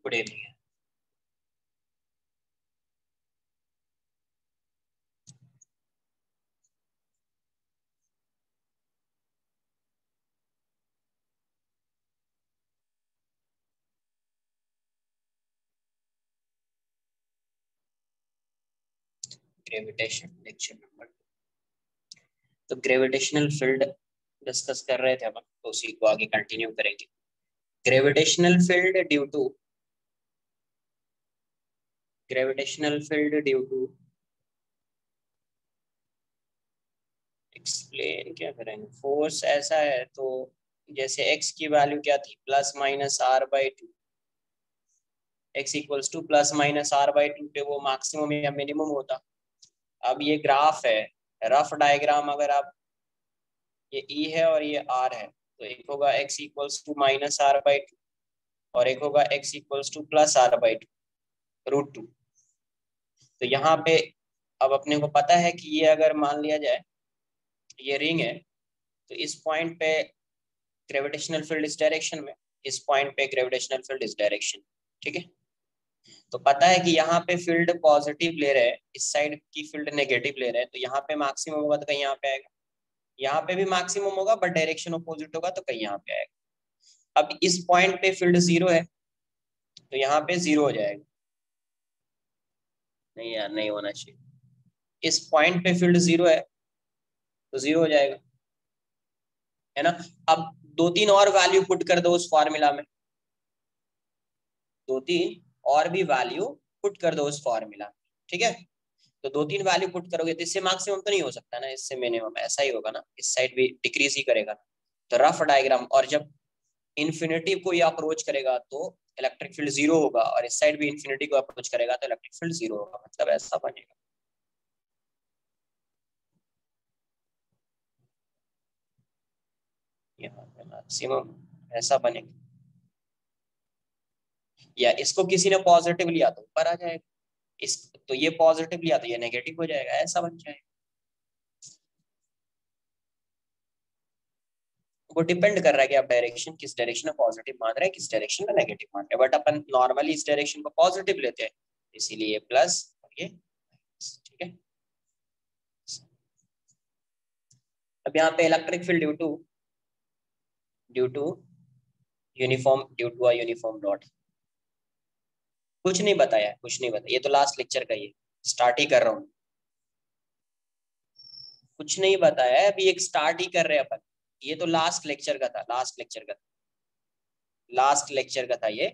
Good evening. Gravitation lecture number 2। तो gravitational field discuss कर रहे थे अपन, तो उसी को आगे कंटिन्यू करेंगे। Gravitational field due to explain क्या करेंगे। फोर्स ऐसा है, तो जैसे x की वैल्यू क्या थी, +-r/2। x equals to +-r/2 पे वो मैक्सिमम या मिनिमम होता। अब ये ग्राफ है, रफ डायग्राम, अगर आप, ये E है और ये R है, तो एक होगा x इक्वल्स टू -r/2 और एक होगा x इक्वल्स टू +r/2 √2। तो यहाँ पे अब अपने को पता है कि ये अगर मान लिया जाए ये रिंग है, तो इस पॉइंट पे ग्रेविटेशनल फील्ड इस डायरेक्शन में, इस पॉइंट पे ग्रेविटेशनल फील्ड इस डायरेक्शन। ठीक है, तो पता है कि यहाँ पे फील्ड पॉजिटिव ले रहे हैं, इस साइड की फील्ड नेगेटिव ले रहे हैं, तो यहाँ पे मैक्सिमम होगा तो कहीं यहाँ पे आएगा, यहाँ पे भी मैक्सिमम होगा बट डायरेक्शन अपोजिट होगा तो कहीं यहाँ पे आएगा। अब इस पॉइंट पे फील्ड 0 है, तो यहाँ पे 0 हो जाएगा। नहीं यार, नहीं होना चाहिए। इस पॉइंट पे फील्ड 0 है तो 0 हो जाएगा, है ना। अब 2-3 और वैल्यू पुट कर दो उस फॉर्मूला में, 2-3 और भी वैल्यू पुट कर दो उस फॉर्मूला में। ठीक है, तो 2-3 वैल्यू पुट करोगे तो इससे मैक्सिमम तो नहीं हो सकता ना, इससे मिनिमम ऐसा ही होगा ना, इस साइड भी डिक्रीज ही करेगा। तो रफ डायग्राम, और जब इन्फिनिटी को ये अप्रोच करेगा तो इलेक्ट्रिक फील्ड 0 होगा, और इस साइड भी इन्फिनिटी को अप्रोच करेगा तो इलेक्ट्रिक फील्ड 0 होगा, मतलब ऐसा बनेगा। यहाँ पे मैक्सिमम ऐसा बनेगा, या इसको किसी ने पॉजिटिव लिया तो ऊपर आ जाएगा, इस तो ये पॉजिटिव लिया तो ये नेगेटिव हो जाएगा, ऐसा बन जाएगा। वो डिपेंड कर रहा है कि आप डायरेक्शन किस डायरेक्शन में पॉजिटिव मान रहे हैं, किस डायरेक्शन में नेगेटिव मान रहे हैं, बट अपन नॉर्मली इस डायरेक्शन को पॉजिटिव लेते हैं, इसीलिए प्लस और ये। ठीक है, अब यहाँ पे electric field due to uniform dot, कुछ नहीं बताया, कुछ नहीं बताया, ये तो लास्ट लेक्चर का ही स्टार्ट ही कर रहा हूँ, कुछ नहीं बताया है अभी, एक स्टार्ट ही कर रहे हैं अपन। ये तो लास्ट लेक्चर का था, लास्ट लेक्चर का था ये।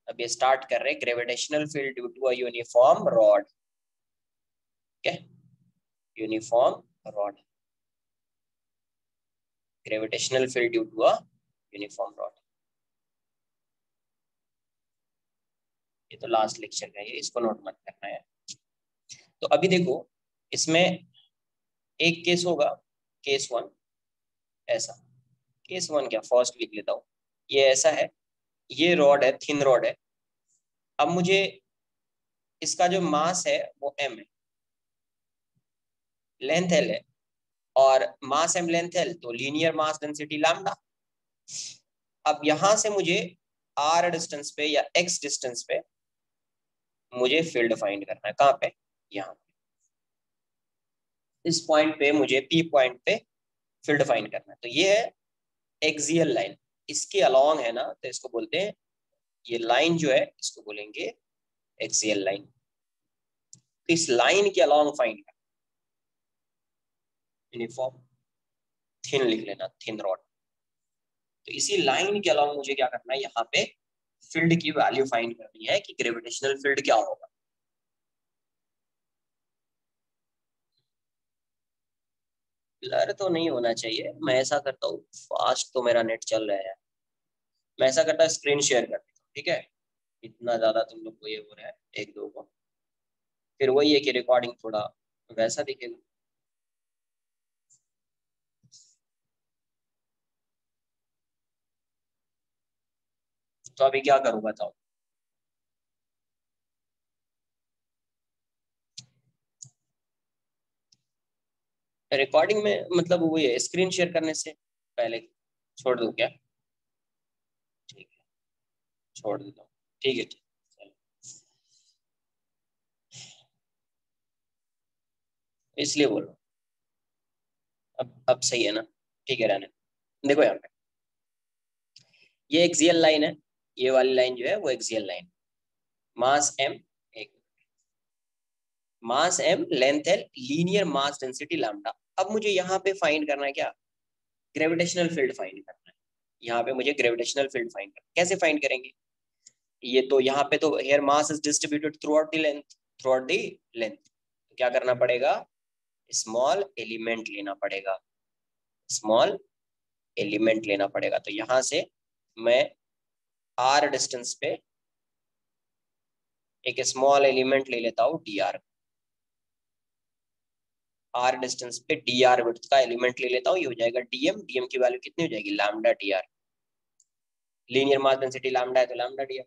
अब ये स्टार्ट कर रहे हैं, gravitational field due to a uniform rod. ठीक है, uniform rod, gravitational field due to a uniform rod, ये तो लास्ट लेक्चर का है, इसको नोट मत करना है। तो अभी देखो, इसमें एक केस होगा, केस 1 ऐसा, केस 1 क्या, फर्स्ट लिख लेता हूँ। ये ऐसा है, ये रॉड है, थिन रॉड है। अब मुझे इसका जो मास है वो m है, लेंथ l है, और मास m लेंथ l, तो लीनियर मास डेंसिटी लैम्डा। अब यहां से मुझे r डिस्टेंस पे या x डिस्टेंस पे मुझे फील्ड फाइंड करना है, कहाँ पे, यहाँ पे, इस पॉइंट पे मुझे p पॉइंट पे फील्ड फाइंड करना है। तो ये है एक्सियल लाइन, इसके अलोंग है ना, तो इसको बोलते हैं, ये लाइन जो है इसको बोलेंगे एक्सियल लाइन। तो इस लाइन के अलोंग फाइंड करना, यूनिफॉर्म थिन लिख लेना, थिन रॉड। तो इसी लाइन के अलावा मुझे क्या करना है, यहाँ पे फील्ड की वैल्यू फाइंड करनी है कि ग्रेविटेशनल फील्ड क्या होगा। ब्लर तो नहीं होना चाहिए, मैं ऐसा करता हूँ, फास्ट तो मेरा नेट चल रहा है, मैं ऐसा करता हूँ स्क्रीन शेयर कर देता हूँ। ठीक है, इतना ज्यादा तुम लोग को ये हो रहा है एक दो को, फिर वही है कि रिकॉर्डिंग थोड़ा वैसा दिखेगा। तो अभी क्या करूँ बताओ। रिकॉर्डिंग में मतलब वही है, स्क्रीन शेयर करने से पहले छोड़ दूँ क्या, ठीक है छोड़ देता हूँ, ठीक है ठीक। इसलिए बोल रहा हूँ। अब सही है ना? ठीक है रहने। देखो यहाँ पे ये एक्सियल लाइन है, ये वाली लाइन जो है वो एक्सियल लाइन। मास m, एक मास m, length l, linear mass density lambda. अब मुझे यहाँ पे फाइंड करना है क्या? ग्रेविटेशनल फील्ड फाइंड करना है। यहाँ पे मुझे ग्रेविटेशनल फील्ड फाइंड करना है। कैसे फाइंड करेंगे? ये तो यहाँ पे तो here mass is distributed throughout the length, throughout the length. क्या करना पड़ेगा? स्मॉल एलिमेंट लेना पड़ेगा, स्मॉल एलिमेंट लेना पड़ेगा। तो यहाँ से मैं r डिस्टेंस पे एक स्मॉल एलिमेंट ले लेता हूँ dr, r डिस्टेंस पे dr विड्थ का एलिमेंट ले लेता हूँ। ये हो जाएगा dm, dm की वैल्यू कितनी हो जाएगी? Lambda dr। Linear mass density lambda है तो लैम्डा dr,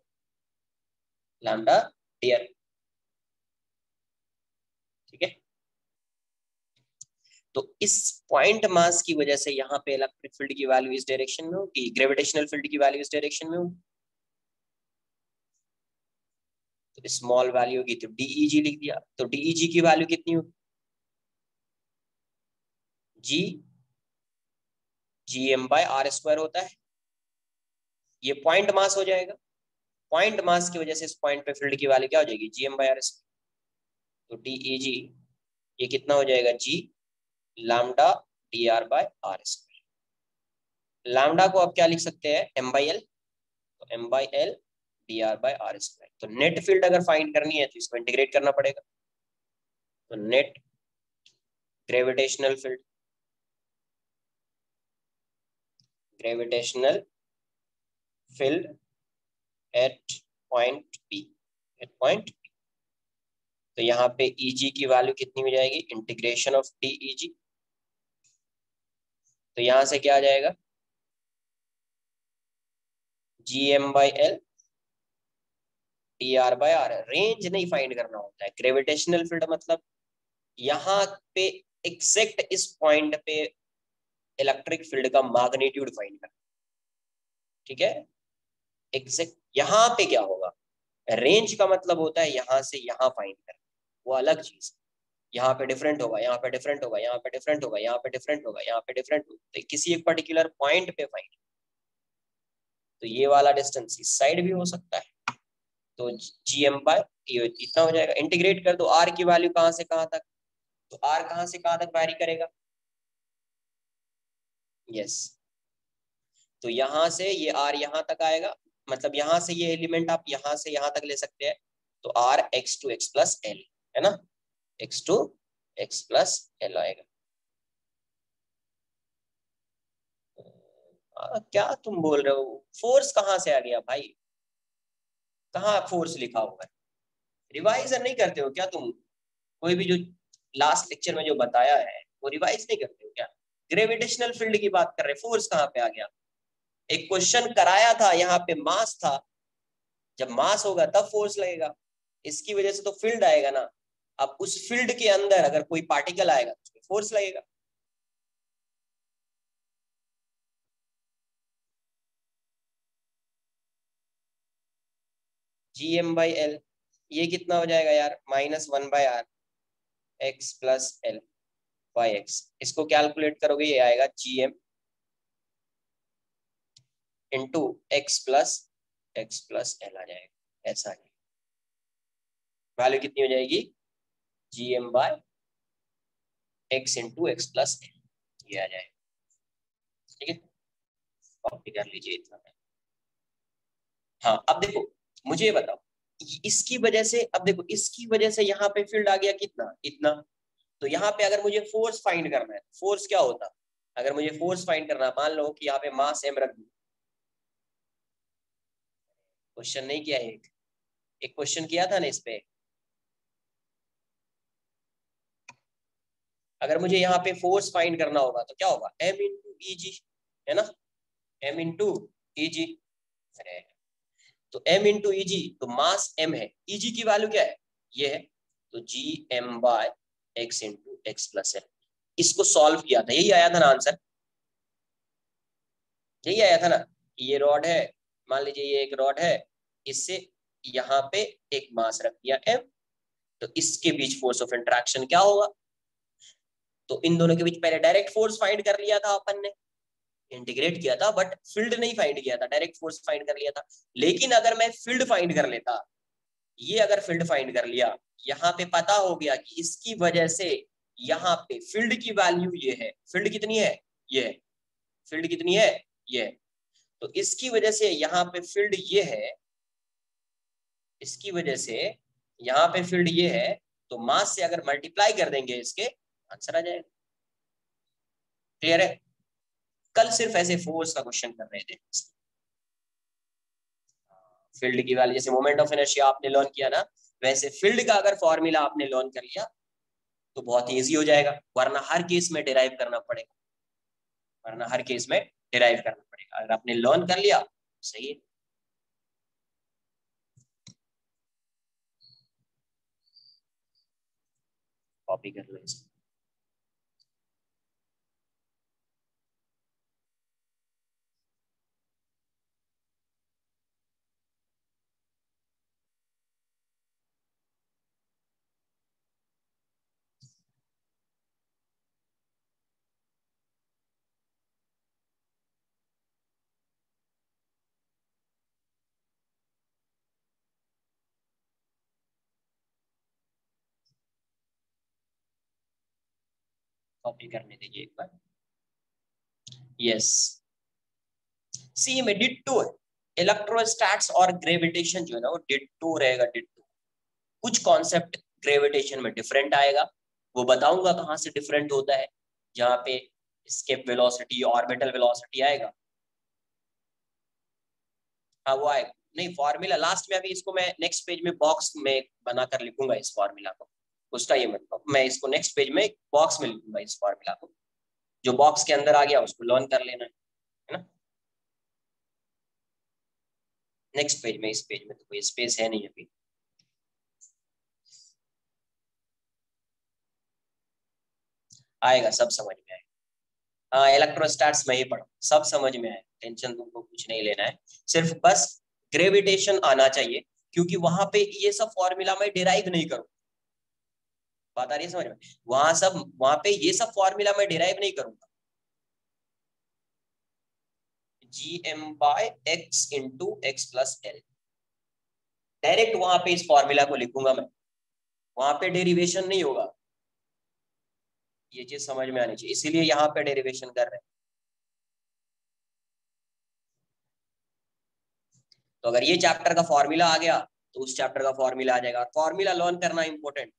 लैम्डा dr। ठीक है, तो इस पॉइंट मास की वजह से यहाँ पे इलेक्ट्रिक फील्ड की वैल्यू इस डायरेक्शन में होगी, ग्रेविटेशनल फील्ड की वैल्यू इस डायरेक्शन में होगी। तो स्मॉल वैल्यू होगी तो DEG लिख दिया। तो DEG की वैल्यू कितनी होगी? G GM/r² होता है। ये पॉइंट मास हो जाएगा। पॉइंट मास की वजह से इस पॉइंट पे फील्ड की वैल्यू क्या हो जाएगी? GM/r²। तो DEG ये कितना हो जाएगा? G lambda dr/r²। लैम्डा को अब क्या लिख सकते हैं? m/l। तो m/l dr/r²। तो नेट फील्ड अगर फाइंड करनी है तो इसको इंटीग्रेट करना पड़ेगा। तो net gravitational field, gravitational field at point P, at point P। तो यहाँ पे EG की वैल्यू कितनी हो जाएगी? Integration of DEG। तो यहाँ से क्या आ जाएगा? GM/l dr/r। रेंज नहीं फाइंड करना होता है। ग्रेविटेशनल फील्ड मतलब यहाँ पे एग्जैक्ट इस पॉइंट पे इलेक्ट्रिक फील्ड का मैग्नीट्यूड फाइंड करना। ठीक है, एग्जैक्ट यहाँ पे क्या होगा? रेंज का मतलब होता है यहाँ से यहाँ फाइंड करना, वो अलग चीज। यहाँ पे डिफरेंट होगा, यहाँ पे डिफरेंट होगा, यहाँ पे डिफरेंट होगा, यहाँ पे डिफरेंट होगा, यहाँ पे डिफरेंट होगा, तो किसी एक पर्टिकुलर पॉइंट पे फाइंड। तो ये वाला डिस्टेंस इस साइड भी हो सकता है। तो GM बाय ये इतना हो जाएगा। इंटीग्रेट कर दो। R की वैल्यू कहाँ से कहाँ तक? तो R कहाँ से कहाँ तक वैरी करेगा? यस, तो यहाँ से ये R यहाँ तक आएगा, मतलब यहाँ से ये एलिमेंट आप यहाँ से यहाँ तक ले सकते हैं। तो R x/x+l है ना, x/x+l आएगा। क्या तुम बोल रहे हो? फोर्स कहाँ से आ गया भाई? कहाँ फोर्स लिखा हुआ है? रिवाइजन नहीं करते हो क्या तुम? कोई भी जो लास्ट लेक्चर में जो बताया है वो रिवाइज नहीं करते हो क्या? ग्रेविटेशनल फील्ड की बात कर रहे, फोर्स कहाँ पे आ गया? एक क्वेश्चन कराया था, यहाँ पे मास था। जब मास होगा तब फोर्स लगेगा, इसकी वजह से तो फील्ड आएगा ना। अब उस फील्ड के अंदर अगर कोई पार्टिकल आएगा तो फोर्स लगेगा। GM/l ये कितना हो जाएगा यार? -1/r x+l/x। इसको कैलकुलेट करोगे ये आएगा GM इंटू x+l आ जाएगा। ऐसा है, वैल्यू कितनी हो जाएगी? GM/x इंटू x+l, ये आ जाएगा। ठीक है, कॉपी कर लीजिए इतना। हाँ अब देखो, मुझे ये बताओ, इसकी वजह से, अब देखो इसकी वजह से यहाँ पे फील्ड आ गया कितना? इतना। तो यहाँ पे अगर मुझे फोर्स फाइंड करना है, फोर्स क्या होता? अगर मुझे फोर्स फाइंड करना है, मान लो कि यहाँ पे मास m रख दूं। क्वेश्चन नहीं किया? एक क्वेश्चन किया था ना इस पे। अगर मुझे यहाँ पे फोर्स फाइंड करना होगा तो क्या होगा? m इंटू EG है ना, m इंटू EG। तो m इंटू EG, तो मास m है, EG की वैल्यू क्या है? ये है। तो GM/x इंटू x+l। इसको सॉल्व किया था, यही आया था ना आंसर, यही आया था ना। ये रॉड है, मान लीजिए ये एक रॉड है, इससे यहाँ पे एक मास रख दिया m, तो इसके बीच फोर्स ऑफ इंटरेक्शन क्या होगा? तो इन दोनों के बीच पहले डायरेक्ट फोर्स फाइंड कर लिया था अपन ने, इंटीग्रेट किया था, बट फील्ड नहीं फाइंड किया था, डायरेक्ट फोर्स फाइंड कर लिया था। लेकिन अगर मैं फील्ड फाइंड कर लेता, ये अगर फील्ड फाइंड कर लिया, यहाँ पे पता हो गया कि इसकी वजह से यहाँ पे फील्ड की वैल्यू ये है, फील्ड कितनी है, ये है, फील्ड कितनी है, ये है, तो इसकी वजह से यहाँ पे फील्ड ये है, इसकी वजह से यहाँ पे फील्ड ये है, तो मास से अगर मल्टीप्लाई कर देंगे इसके, आंसर आ जाएगा। क्लियर है? कल सिर्फ ऐसे फोर्स का क्वेश्चन कर रहे थे, फील्ड की वैल्यू, जैसे मोमेंट ऑफ इनर्शिया आपने लर्न किया ना, वैसे फील्ड का अगर फॉर्मूला आपने लर्न कर लिया तो बहुत इजी हो जाएगा, वरना हर केस में डिराइव करना पड़ेगा, वरना हर केस में डिराइव करना पड़ेगा। अगर आपने लर्न कर लिया सही है। कॉपी कर लो इसको। कॉपी करने दीजिए एक बार। यस, सी में डिट्टो है, इलेक्ट्रोस्टैट्स और ग्रेविटेशन जो है ना वो डिट्टो रहेगा, डिट्टो। कुछ कॉन्सेप्ट ग्रेविटेशन में डिफरेंट आएगा, वो बताऊंगा कहाँ से डिफरेंट होता है, जहाँ पे एस्केप वेलोसिटी, ऑर्बिटल वेलोसिटी आएगा, हाँ वो आएगा। नहीं, फॉर्मूला लास्ट में, अभी इसको मैं नेक्स्ट पेज में बॉक्स में बनाकर लिखूंगा इस फॉर्मूला को, उसका ये मतलब मैं इसको नेक्स्ट पेज में बॉक्स में लिखूंगा इस फॉर्मूला को, जो बॉक्स के अंदर आ गया उसको लर्न कर लेना है ना, नेक्स्ट पेज में। इस पेज में तो कोई स्पेस है नहीं अभी। आएगा, सब समझ में आएगा। हाँ, इलेक्ट्रोस्टैट्स में ही पढ़ा, सब समझ में आएगा, टेंशन तुमको कुछ नहीं लेना है, सिर्फ बस ग्रेविटेशन आना चाहिए, क्योंकि वहां पे ये सब फॉर्मूला मैं डिराइव नहीं करूँ, बात आ रही है समझ में? वहां पे ये सब फॉर्मूला मैं डिराइव नहीं करूंगा, gm/x × x+l, डायरेक्ट वहां पे इस फॉर्मूला को लिखूंगा मैं, वहां पे डेरिवेशन नहीं होगा, ये चीज समझ में आनी चाहिए, इसीलिए यहाँ पे डेरिवेशन कर रहे हैं। तो अगर ये चैप्टर का फॉर्मूला आ गया तो उस चैप्टर का फॉर्मूला आ जाएगा, फॉर्मूला लर्न करना इंपॉर्टेंट।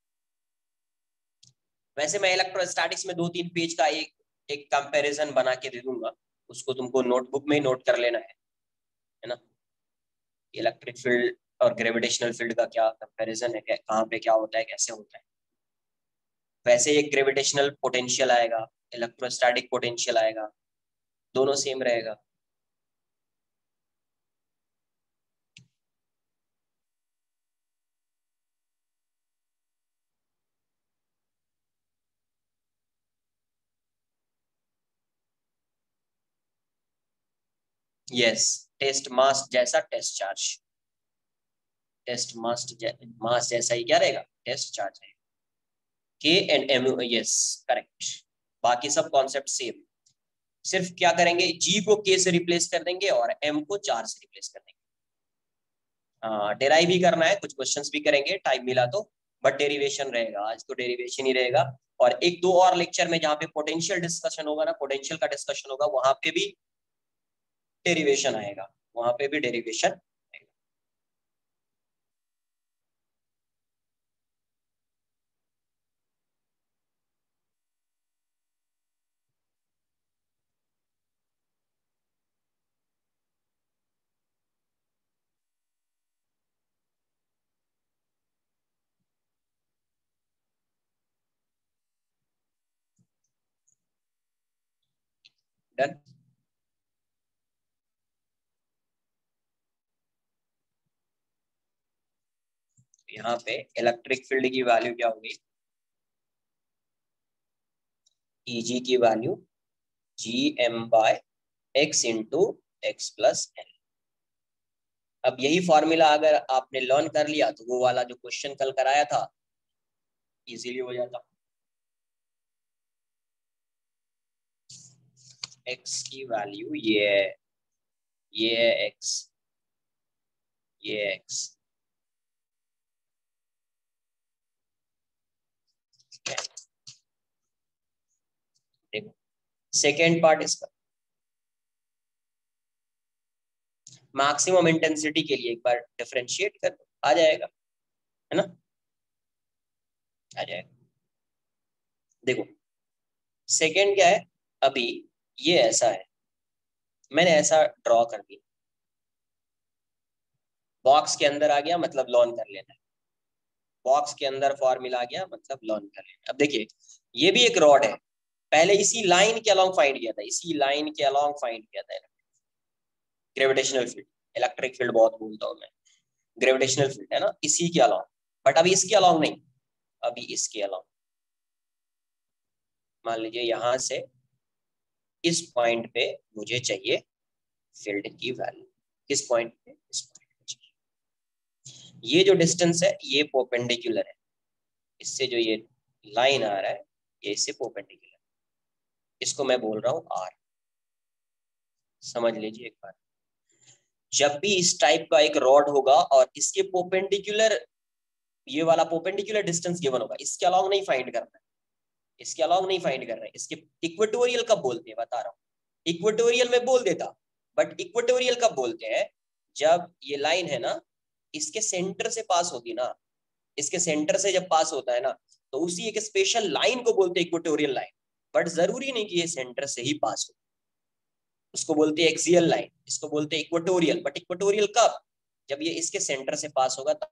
वैसे मैं इलेक्ट्रोस्टैटिक्स में 2-3 पेज का एक कंपैरिजन बना के दे दूंगा, उसको तुमको नोटबुक में ही नोट कर लेना है ना, इलेक्ट्रिक फील्ड और ग्रेविटेशनल फील्ड का क्या कंपैरिजन है, कहाँ पे क्या होता है, कैसे होता है। वैसे एक ग्रेविटेशनल पोटेंशियल आएगा, इलेक्ट्रोस्टैटिक पोटेंशियल आएगा, दोनों सेम रहेगा। यस, टेस्ट मास जैसा टेस्ट चार्ज, टेस्ट मास जैसा ही क्या रहेगा, टेस्ट चार्ज रहेगा। के एंड एम, यस करेक्ट, बाकी सब कॉन्सेप्ट सेम, सिर्फ क्या करेंगे, जी को के से रिप्लेस कर देंगे और एम को 4 से रिप्लेस कर देंगे। हाँ, डेराइव ही करना है, कुछ क्वेश्चंस भी करेंगे टाइम मिला तो, बट डेरिवेशन रहेगा, आज तो डेरिवेशन ही रहेगा। और 1-2 और लेक्चर में जहाँ पे पोटेंशियल डिस्कशन होगा ना, पोटेंशियल का डिस्कशन होगा, वहां पे भी डेरिवेशन आएगा, वहां पे भी डेरिवेशन आएगा। डन। यहाँ पे इलेक्ट्रिक फील्ड की वैल्यू क्या होगी, Eg की वैल्यू gm/x × x+l। अब यही फॉर्मूला अगर आपने लर्न कर लिया तो वो वाला जो क्वेश्चन कल कराया था इजीली हो जाता। एक्स की वैल्यू ये है, ये है एक्स, ये है एक्स। देखो सेकेंड पार्ट इसका, मैक्सिमम इंटेंसिटी के लिए एक बार डिफरेंशिएट कर दो, आ जाएगा, है ना, आ जाएगा। देखो सेकेंड क्या है, अभी ये ऐसा है, मैंने ऐसा ड्रॉ कर दिया, बॉक्स के अंदर आ गया मतलब लॉन कर लेना है, बॉक्स के अंदर फॉर्मूला आ गया मतलब लॉन कर लेना। अब देखिए ये भी एक रॉड है, पहले इसी लाइन के अलोंग फाइंड किया था, इसी लाइन के अलोंग फाइंड किया था ग्रेविटेशनल फील्ड, इलेक्ट्रिक फील्ड बहुत बोलता हूँ मैं, ग्रेविटेशनल फील्ड है ना, इसी के अलोंग, बट अभी इसके अलोंग नहीं, अभी इसके अलोंग। मान लीजिए यहां से इस पॉइंट पे मुझे चाहिए फील्ड की वैल्यू, किस पॉइंट पे, इस पॉइंट पे चाहिए। ये जो डिस्टेंस है ये परपेंडिकुलर है, इससे जो ये लाइन आ रहा है ये इससे परपेंडिकुलर, इसको मैं बोल रहा हूँ आर। समझ लीजिए एक बार, जब भी इस टाइप का एक रॉड होगा और इसके परपेंडिकुलर, ये वाला परपेंडिकुलर डिस्टेंस गिवन होगा, इसके अलोंग नहीं फाइंड करना है, इसके अलोंग नहीं फाइंड कर रहे हैं, इसके इक्वेटोरियल कब बोलते हैं बता रहा हूँ, इक्वेटोरियल में बोल देता, बट इक्वेटोरियल कब बोलते हैं, जब ये लाइन है ना इसके सेंटर से पास होगी ना, इसके सेंटर से जब पास होता है ना, तो उसी एक स्पेशल लाइन को बोलते हैं इक्वेटोरियल लाइन, बट जरूरी नहीं कि ये सेंटर से ही पास हो, उसको बोलते हैं एक्सियल लाइन, इसको बोलते हैं इक्वेटोरियल, बट इक्वेटोरियल कब, जब ये इसके सेंटर से पास होगा तब।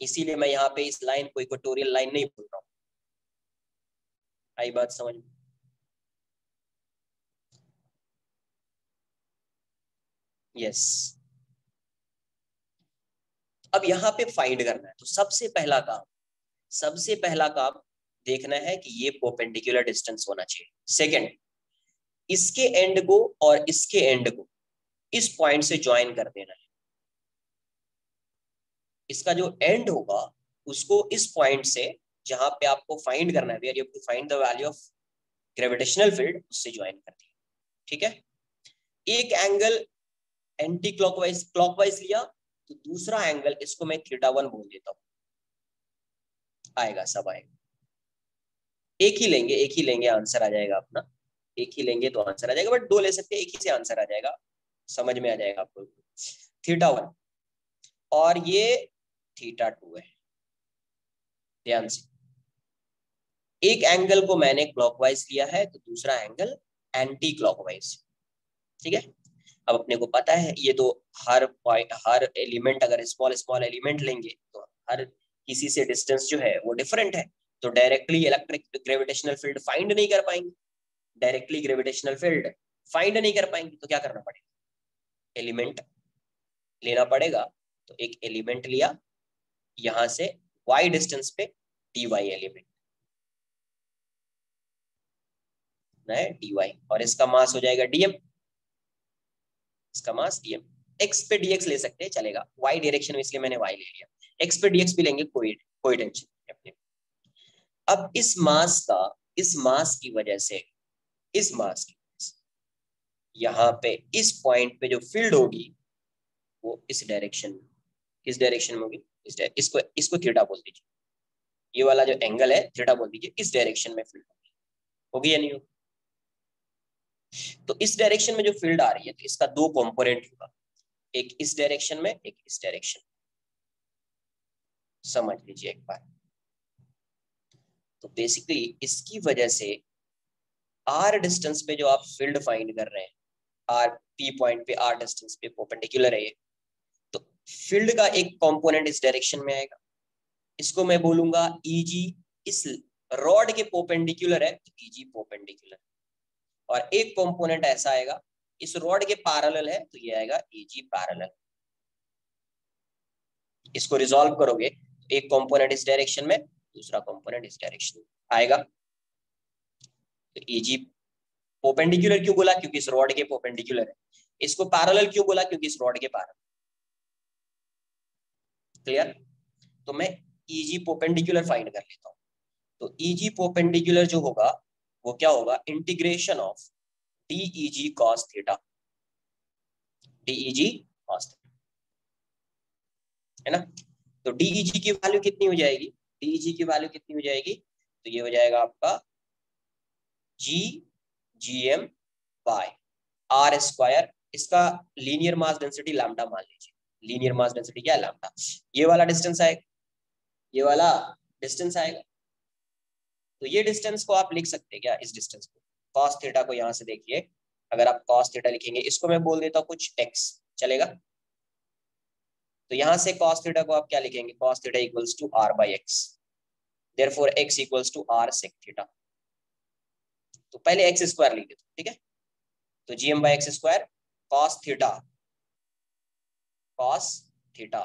इसीलिए मैं यहाँ पे इस लाइन को इक्वेटोरियल लाइन नहीं बोल रहा हूँ। आई बात समझ में? यस। अब यहाँ पे फाइंड करना है, तो सबसे पहला काम देखना है कि ये परपेंडिकुलर डिस्टेंस होना चाहिए। सेकंड, इसके एंड को और इसके एंड को इस पॉइंट से ज्वाइन कर देना है, इसका जो एंड होगा उसको इस पॉइंट से, जहां पे आपको फाइंड करना है, where you have to find the value of gravitational field, उससे ज्वाइन कर दिया। ठीक है, एक एंगल एंटी क्लॉकवाइज क्लॉकवाइज लिया, तो दूसरा एंगल इसको मैं थीटा 1 बोल देता हूँ, आएगा सब आएगा, एक ही लेंगे आंसर आ जाएगा अपना, एक ही लेंगे तो आंसर आ जाएगा, बट दो ले सकते हैं, एक ही से आंसर आ जाएगा, समझ में आ जाएगा आपको। थीटा 1 और ये थीटा 2 है, ध्यान से, एक एंगल को मैंने क्लॉकवाइज लिया है तो दूसरा एंगल एंटी क्लॉकवाइज। ठीक है, अब अपने को पता है ये तो हर पॉइंट, हर एलिमेंट, अगर स्मॉल स्मॉल एलिमेंट लेंगे तो हर किसी से डिस्टेंस जो है वो डिफरेंट है, तो directly electric gravitational field find नहीं कर पाएंगे, डायरेक्टली ग्रेविटेशनल फील्ड फाइंड नहीं कर पाएंगे, तो क्या करना पड़ेगा, एलिमेंट लेना पड़ेगा। तो एक एलिमेंट लिया यहां से y डिस्टेंस पे, dy एलिमेंट है dy, और इसका मास हो जाएगा dm, इसका मास dm। x पे dx ले सकते हैं चलेगा, y डायरेक्शन में इसलिए मैंने y ले लिया, x पे dx भी लेंगे, कोई कोई टेंशन नहीं अपने। अब इस मास की वजह से, इस मास की वजह से यहाँ पे इस पॉइंट पे जो फील्ड होगी वो इस डायरेक्शन में, किस डायरेक्शन में होगी, इसको इसको थीटा बोल दीजिए, ये वाला जो एंगल है थीटा बोल दीजिए, इस डायरेक्शन में फील्ड होगी या नहीं होगी। तो इस डायरेक्शन में जो फील्ड आ रही है तो इसका दो कंपोनेंट होगा, एक इस डायरेक्शन में, एक इस डायरेक्शन में, समझ लीजिए एक बार। तो बेसिकली इसकी वजह से आर डिस्टेंस पे जो आप फील्ड फाइंड कर रहे हैं, आर पी पॉइंट पे आर डिस्टेंस पे परपेंडिकुलर है ये, तो फील्ड का एक कंपोनेंट इस डायरेक्शन में आएगा, इसको मैं बोलूंगा ईजी, इस रॉड के परपेंडिकुलर है तो ईजी परपेंडिकुलर, और एक कंपोनेंट ऐसा आएगा इस रॉड के पैरेलल है तो ये आएगा ईजी पैरेलल। इसको रिजॉल्व करोगे तो एक कंपोनेंट इस डायरेक्शन में, दूसरा कंपोनेंट इस डायरेक्शन में आएगा। तो ईजी परपेंडिकुलर क्यों बोला, क्योंकि इस रॉड के परपेंडिकुलर है, इसको पैरेलल क्यों बोला, क्योंकि इस रॉड के पैरेलल। क्लियर, तो मैं ईजी परपेंडिकुलर फाइंड कर लेता हूं, तो ईजी परपेंडिकुलर जो होगा वो क्या होगा, integration of DEG cos theta, DEG cos theta, है ना। तो DEG की वैल्यू कितनी हो जाएगी, DEG की वैल्यू कितनी हो जाएगी, तो ये हो जाएगा आपका GGM बाय आर स्क्वायर, इसका लीनियर मास डेंसिटी लैम्डा मान लीजिए, लीनियर मास डेंसिटी क्या है, लैम्डा। ये वाला डिस्टेंस आएगा, ये वाला डिस्टेंस आएगा, तो ये डिस्टेंस को आप लिख सकते हैं क्या, इस डिस्टेंस को, कॉस थीटा को, यहां से देखिए अगर आप कॉस थीटा लिखेंगे, इसको मैं बोल देता हूँ कुछ एक्स, चलेगा। तो यहां से कॉस थीटा को आप क्या लिखेंगे, cos theta equals to r by x, therefore x equals to r sec theta. तो पहले एक्स स्क्वायर लिख देते, ठीक है। तो GM by x square cos theta, cos theta,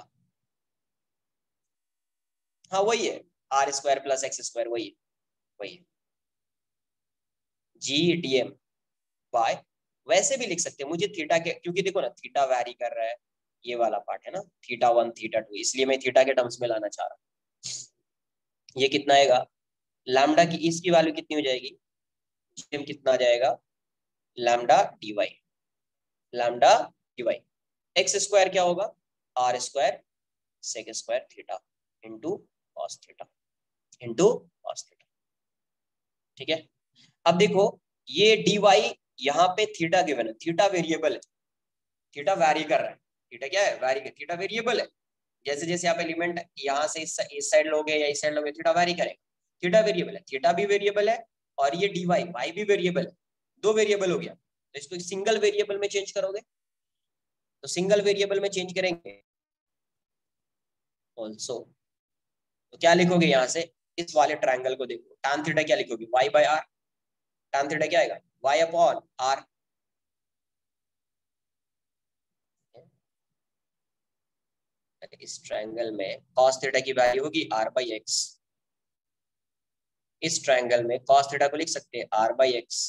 हाँ वही है, r square plus x square, वही है, वही है, जी डी एम बाय, वैसे भी लिख सकते हैं मुझे थीटा के, क्योंकि देखो ना थीटा वैरी कर रहा है, ये वाला पार्ट है ना, थीटा 1 थीटा 2, इसलिए मैं थीटा के टर्म्स में लाना चाह रहा हूँ। ये कितना आएगा, लैम्डा की इसकी वैल्यू कितनी हो जाएगी, जीएम कितना आ जाएगा, lambda d y, lambda d y, x square क्या होगा, r square sec square theta into cos theta, into cos theta, ठीक है। अब देखो ये डी वाई, यहाँ पे थीटा गिवन है, थीटा वेरिएबल है, थीटा वैरी कर रहा है, थीटा क्या है, वैरी, थीटा वेरिएबल है, जैसे जैसे आप एलिमेंट यहाँ से इस साइड लोगे या इस साइड लोगे, थीटा वैरी करेगा, थीटा वेरिएबल है, थीटा भी वेरिएबल है, और ये डी वाई, वाई भी वेरिएबल है, दो वेरिएबल हो गया, तो इसको सिंगल वेरिएबल में चेंज करोगे, तो सिंगल वेरिएबल में चेंज करेंगे ऑल्सो, तो क्या लिखोगे यहाँ से, इस वाले ट्रायंगल को देखो, tan थीटा क्या लिखोगे, y by r, tan theta क्या आएगा, y अपॉन आर, इस ट्रायंगल में cos थीटा की वैल्यू होगी r बाई एक्स, इस ट्रायंगल में cos थीटा को लिख सकते हैं r by x,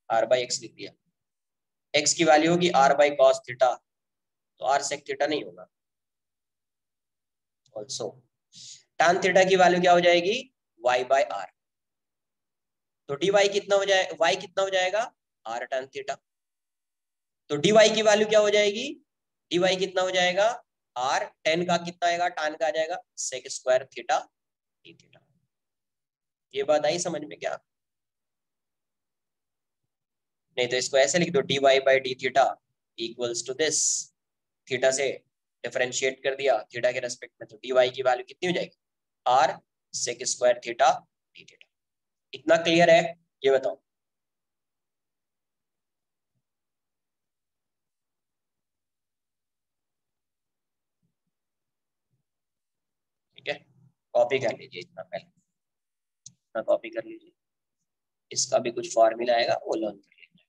r by x लिख दिया, x की वैल्यू होगी r बाई cos थीटा, तो r sec थीटा नहीं होगा ऑल्सो, tan थीटा की वैल्यू क्या हो जाएगी, y बाय आर, तो dy कितना हो जाए, y कितना हो जाएगा, r tan थीटा, तो dy की वैल्यू क्या हो जाएगी, dy कितना हो जाएगा, r tan का कितना आएगा, tan का आ जाएगा sec square theta d theta. ये बात आई समझ में क्या, नहीं तो इसको ऐसे लिख दो, dy by d theta equals to this, theta से डिफरेंशिएट कर दिया थीटा के रेस्पेक्ट में, तो dy की वैल्यू कितनी हो जाएगी, r sec square theta d theta. इतना क्लियर है, ये बताओ। ठीक है, कॉपी कर लीजिए इतना, पहले इतना कॉपी कर लीजिए, इसका भी कुछ फॉर्मूला आएगा वो लर्न कर लीजिए।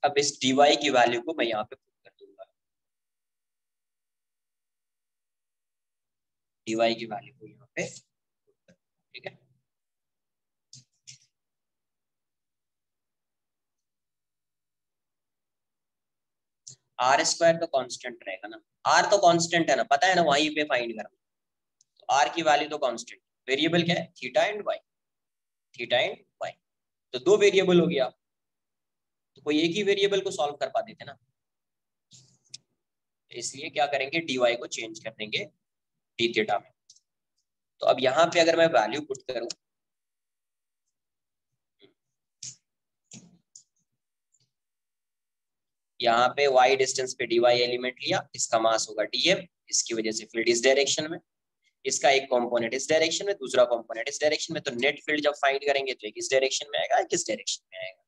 अब इस dy की वैल्यू को मैं यहाँ पे पुट कर दूंगा, dy की वैल्यू को यहाँ पे, ठीक है। आर स्क्वायर तो कांस्टेंट रहेगा ना, आर तो कांस्टेंट है ना, पता है ना, वहीं पे फाइंड करना। तो आर की वैल्यू तो कांस्टेंट, वेरिएबल क्या है, theta and y, theta and y. तो दो वेरिएबल हो गया, तो कोई एक ही वेरिएबल को सॉल्व कर पाते थे ना, इसलिए क्या करेंगे, dy को चेंज कर देंगे डी थीटा में। तो अब यहाँ पे अगर मैं वैल्यू पुट करूं, यहाँ पे y डिस्टेंस पे dy एलिमेंट लिया, इसका मास होगा dm, इसकी वजह से फील्ड इस डायरेक्शन में, इसका एक कंपोनेंट इस डायरेक्शन में, दूसरा कंपोनेंट इस डायरेक्शन में। तो नेट फील्ड जब फाइंड करेंगे तो एक इस डायरेक्शन में आएगा, एक इस डायरेक्शन में आएगा।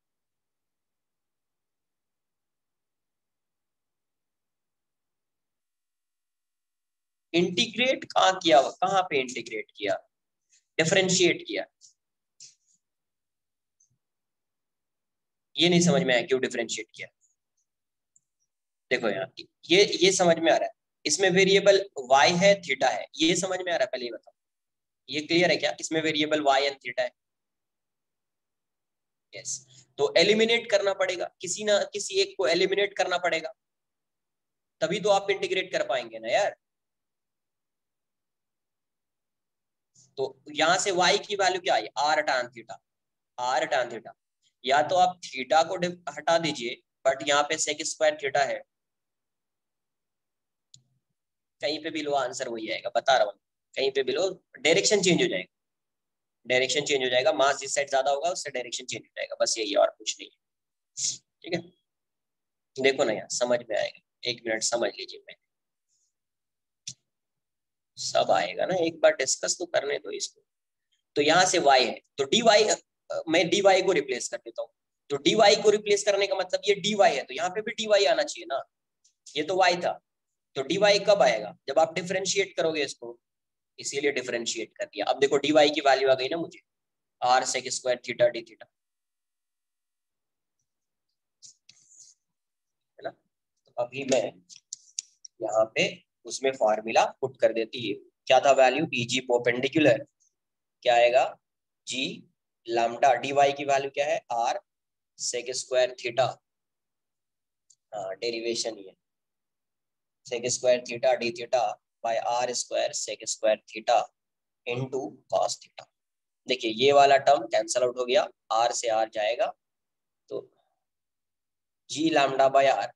इंटीग्रेट कहाँ किया, कहाँ पे इंटीग्रेट किया, डिफरेंशिएट किया, ये नहीं समझ में आया क्यों डिफरेंशिएट किया। देखो यार, ये समझ में आ रहा है, इसमें वेरिएबल y है, थीटा है, ये समझ में आ रहा है, पहले ये बताओ, ये क्लियर है क्या, इसमें वेरिएबल y एंड थीटा है। यस, तो एलिमिनेट करना पड़ेगा, किसी ना किसी एक को एलिमिनेट करना पड़ेगा, तभी तो आप इंटीग्रेट कर पाएंगे ना यार। तो यहां से y की वैल्यू क्या आई, r tan theta, r tan theta. या तो आप थीटा को हटा दीजिए, बट यहाँ पे sec स्क्वायर थीटा है, कहीं पे भी लो आंसर वही आएगा, बता रहा हूँ, कहीं पे भी लो डायरेक्शन चेंज हो जाएगा, डायरेक्शन चेंज हो जाएगा, मास जिस साइड ज्यादा होगा उससे डायरेक्शन चेंज हो जाएगा, बस यही है और कुछ नहीं है, ठीक है। देखो ना यार, समझ में आएगा, एक मिनट समझ लीजिए, मैं सब आएगा ना, एक बार डिस्कस तो करने दो इसको। तो यहाँ से y है, तो dy, मैं dy को रिप्लेस कर देता हूँ। तो dy को रिप्लेस करने का मतलब ये dy है, तो यहाँ पे भी dy आना चाहिए ना, ये तो y था। तो dy कब आएगा, जब आप डिफरेंशिएट करोगे इसको, इसीलिए डिफरेंशिएट कर दिया। अब देखो dy की वैल्यू आ गई ना मुझे, r sec square theta d theta, है ना। तो अभी मैं यहाँ पे उसमें फॉर्मूला पुट कर देती है, क्या था वैल्यू, eg परपेंडिकुलर, क्या आएगा, g लैम्डा, dy की वैल्यू क्या है, r sec स्क्वायर थीटा, हाँ डेरिवेशन ये, sec square theta d theta by r square sec square theta into cos theta. देखिए ये वाला टर्म कैंसल आउट हो गया, r से r जाएगा, तो g लैम्डा बाय r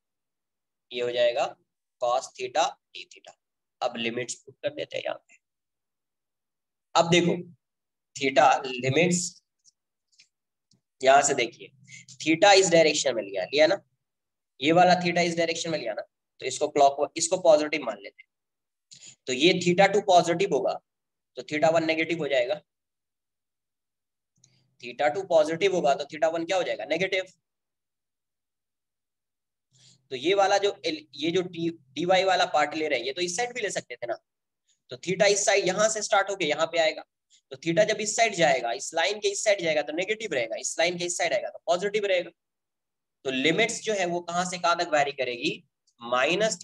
ये हो जाएगा cos थीटा d थीटा। अब लिमिट्स पुट कर देते हैं यहाँ पे। अब देखो थीटा लिमिट्स, यहां से देखिए, थीटा इस डायरेक्शन में लिया लिया ना, ये वाला थीटा इस डायरेक्शन में लिया ना, तो इसको क्लॉक, इसको पॉजिटिव मान लेते हैं। तो ये थीटा टू पॉजिटिव होगा, तो थीटा वन नेगेटिव हो जाएगा, थीटा टू पॉजिटिव होगा तो थीटा वन क्या हो जाएगा, नेगेटिव। तो ये वाला जो ये जो dy वाला पार्ट ले रहे हैं, ये तो इस साइड भी ले सकते थे ना। तो थीटा इस साइड यहां से स्टार्ट होके यहाँ पे आएगा, तो थीटा जब इस साइड जाएगा, इस लाइन के इस साइड जाएगा तो नेगेटिव रहेगा, इस लाइन के इस साइड आएगा तो पॉजिटिव रहेगा। तो लिमिट्स जो है वो कहां से कहां तक वैरी करेगी, minus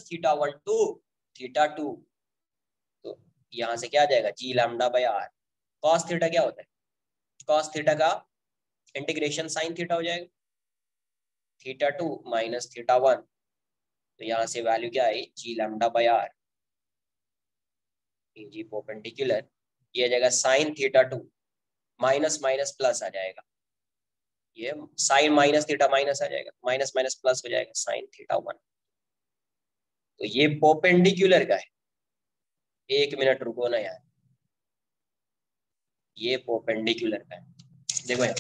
theta one to theta two. तो यहां से क्या आ जाएगा, G lambda by R. Cos theta क्या होता है, कॉस थीटा का इंटीग्रेशन साइन थीटा हो जाएगा, theta two minus theta one. तो यहां से वैल्यू क्या आई, G lambda by R, G perpendicular, ये आ जाएगा sine theta two, minus minus plus आ जाएगा, ये साइन माइनस थीटा माइनस आ जाएगा, माइनस माइनस प्लस हो जाएगा साइन थीटा वन। तो ये परपेंडिकुलर का है, एक मिनट रुको ना यार, ये परपेंडिकुलर का है। देखो यार,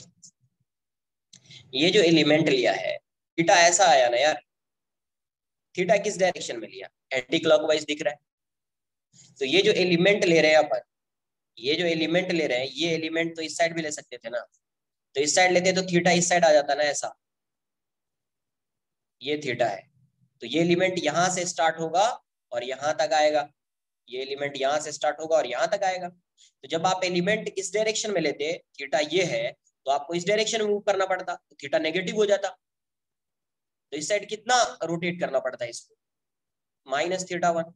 ये जो एलिमेंट लिया है, थीटा ऐसा आया ना यार, थीटा किस डायरेक्शन में लिया, एंटी क्लॉकवाइज दिख रहा है। तो ये जो एलिमेंट ले रहे हैं अपन, ये जो एलिमेंट ले रहे हैं, ये एलिमेंट तो इस साइड भी ले सकते थे ना, तो इस साइड लेते तो थीटा इस साइड आ जाता ना ऐसा, ये थीटा है। तो ये एलिमेंट यहां से स्टार्ट होगा और यहां तक आएगा, ये एलिमेंट यहां से स्टार्ट होगा और यहां तक आएगा। तो जब आप एलिमेंट इस डायरेक्शन में लेते, थीटा ये है, तो आपको इस डायरेक्शन में मूव करना पड़ता, तो थीटा नेगेटिव हो जाता। तो इस साइड कितना रोटेट करना पड़ता है इसको, -θ1,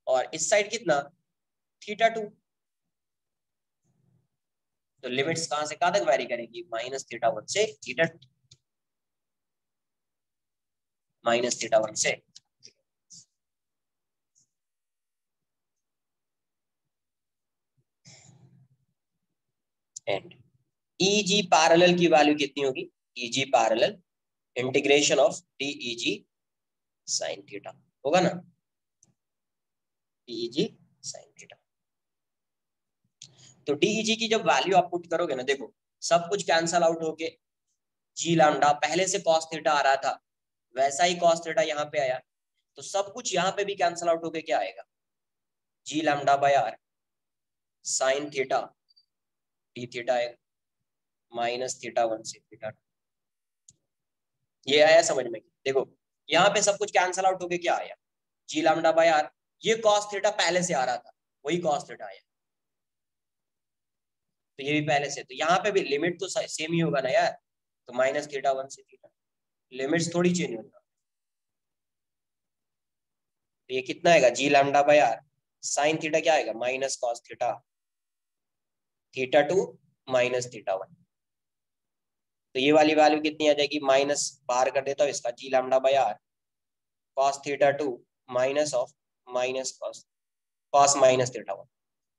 और इस साइड कितना, θ2। तो लिमिट्स कहां से कहां तक वैरी करेगी, -θ1 से -θ1 से। एंड EG पैरेलल की वैल्यू कितनी होगी, EG parallel integration of DEG sin theta होगा ना, DEG sin थीटा। तो DEG की जब वैल्यू आप पुट करोगे ना, देखो सब कुछ कैंसल आउट होके जी लैम्डा, पहले से cos थीटा आ रहा था वैसा ही cos थीटा यहाँ पे आया, तो सब कुछ यहाँ पे भी कैंसल आउट होके क्या आएगा, G lambda by are sine theta D theta आएगा, -θ1 से θ2। ये आया समझ में, देखो यहाँ पे सब कुछ कैंसल आउट होके क्या आया, जी लैम्डा बाय आर, ये cos थीटा पहले से आ रहा था, वही cos थीटा आया, तो ये भी पहले से, तो यहाँ पे भी लिमिट तो सेम ही होगा ना यार, तो -θ1 से थीटा, लिमिट्स थोड़ी चेंज होगी। तो ये कितना आएगा, G lambda by are sine theta क्या आएगा, -cos थीटा θ2 -θ1। तो ये वाली वैल्यू कितनी आ जाएगी, माइनस बाहर कर देता हूँ इसका, G lambda by R cos θ2 minus of minus cos -θ1।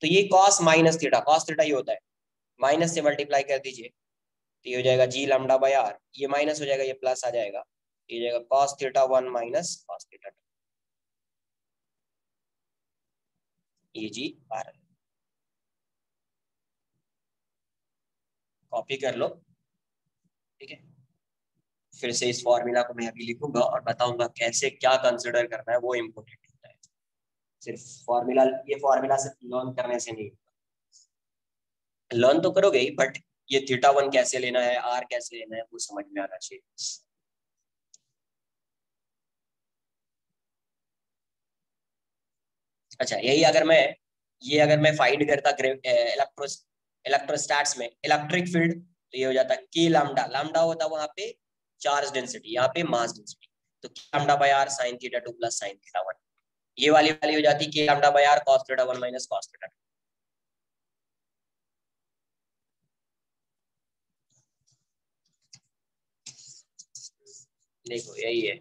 तो ये cos थीटा ये होता है, माइनस से मल्टीप्लाई कर दीजिए, तो ये हो जाएगा जी लैम्डा बाय आर, ये माइनस हो जाएगा, ये प्लस आ जाएगा, ये जाएगा cos θ1 माइनस cos θ2, ये जी बार कॉपी कर लो, ठीक है। फिर से इस फॉर्मूला को मैं अभी लिखूंगा और बताऊंगा कैसे क्या कंसिडर करना है, वो इम्पोर्टेंट होता है। सिर्फ फॉर्मूला, ये फॉर्मूला सिर्फ लर्न करने से नहीं, लर्न तो करोगे ही, बट ये θ1 कैसे लेना है, आर कैसे लेना है, वो समझ में आना चाहिए। अच्छा यही अगर मैं, ये अगर मैं फाइंड करता इलेक्ट्रोस्टैट्स में इलेक्ट्रिक फील्ड, तो ये हो जाता के लैम्डा, लैम्डा होता वहां पे चार्ज डेंसिटी, यहाँ पे मास डेंसिटी, तो K lambda by are sine θ2 plus sine θ1, ये वाली वैल्यू हो जाती K lambda by R cos θ1 minus cos θ2। देखो यही है,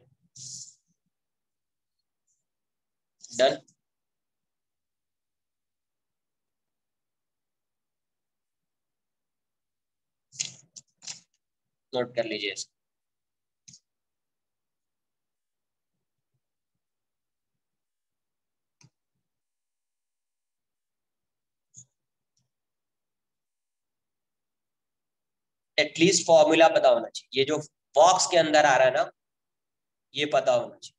डन। नोट कर लीजिए इसको। एटलीस्ट फॉर्मूला पता होना चाहिए, ये जो बॉक्स के अंदर आ रहा है ना, ये पता होना चाहिए।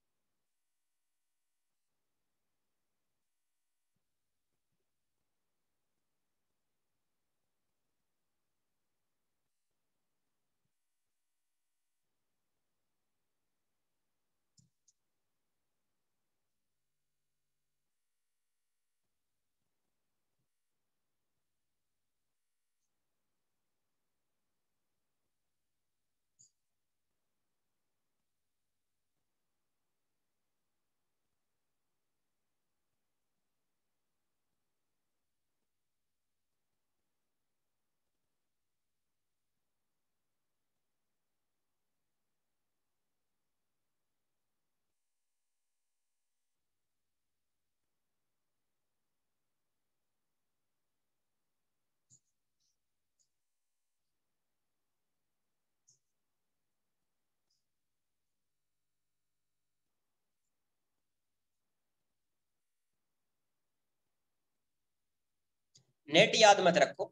नेट याद मत रखो,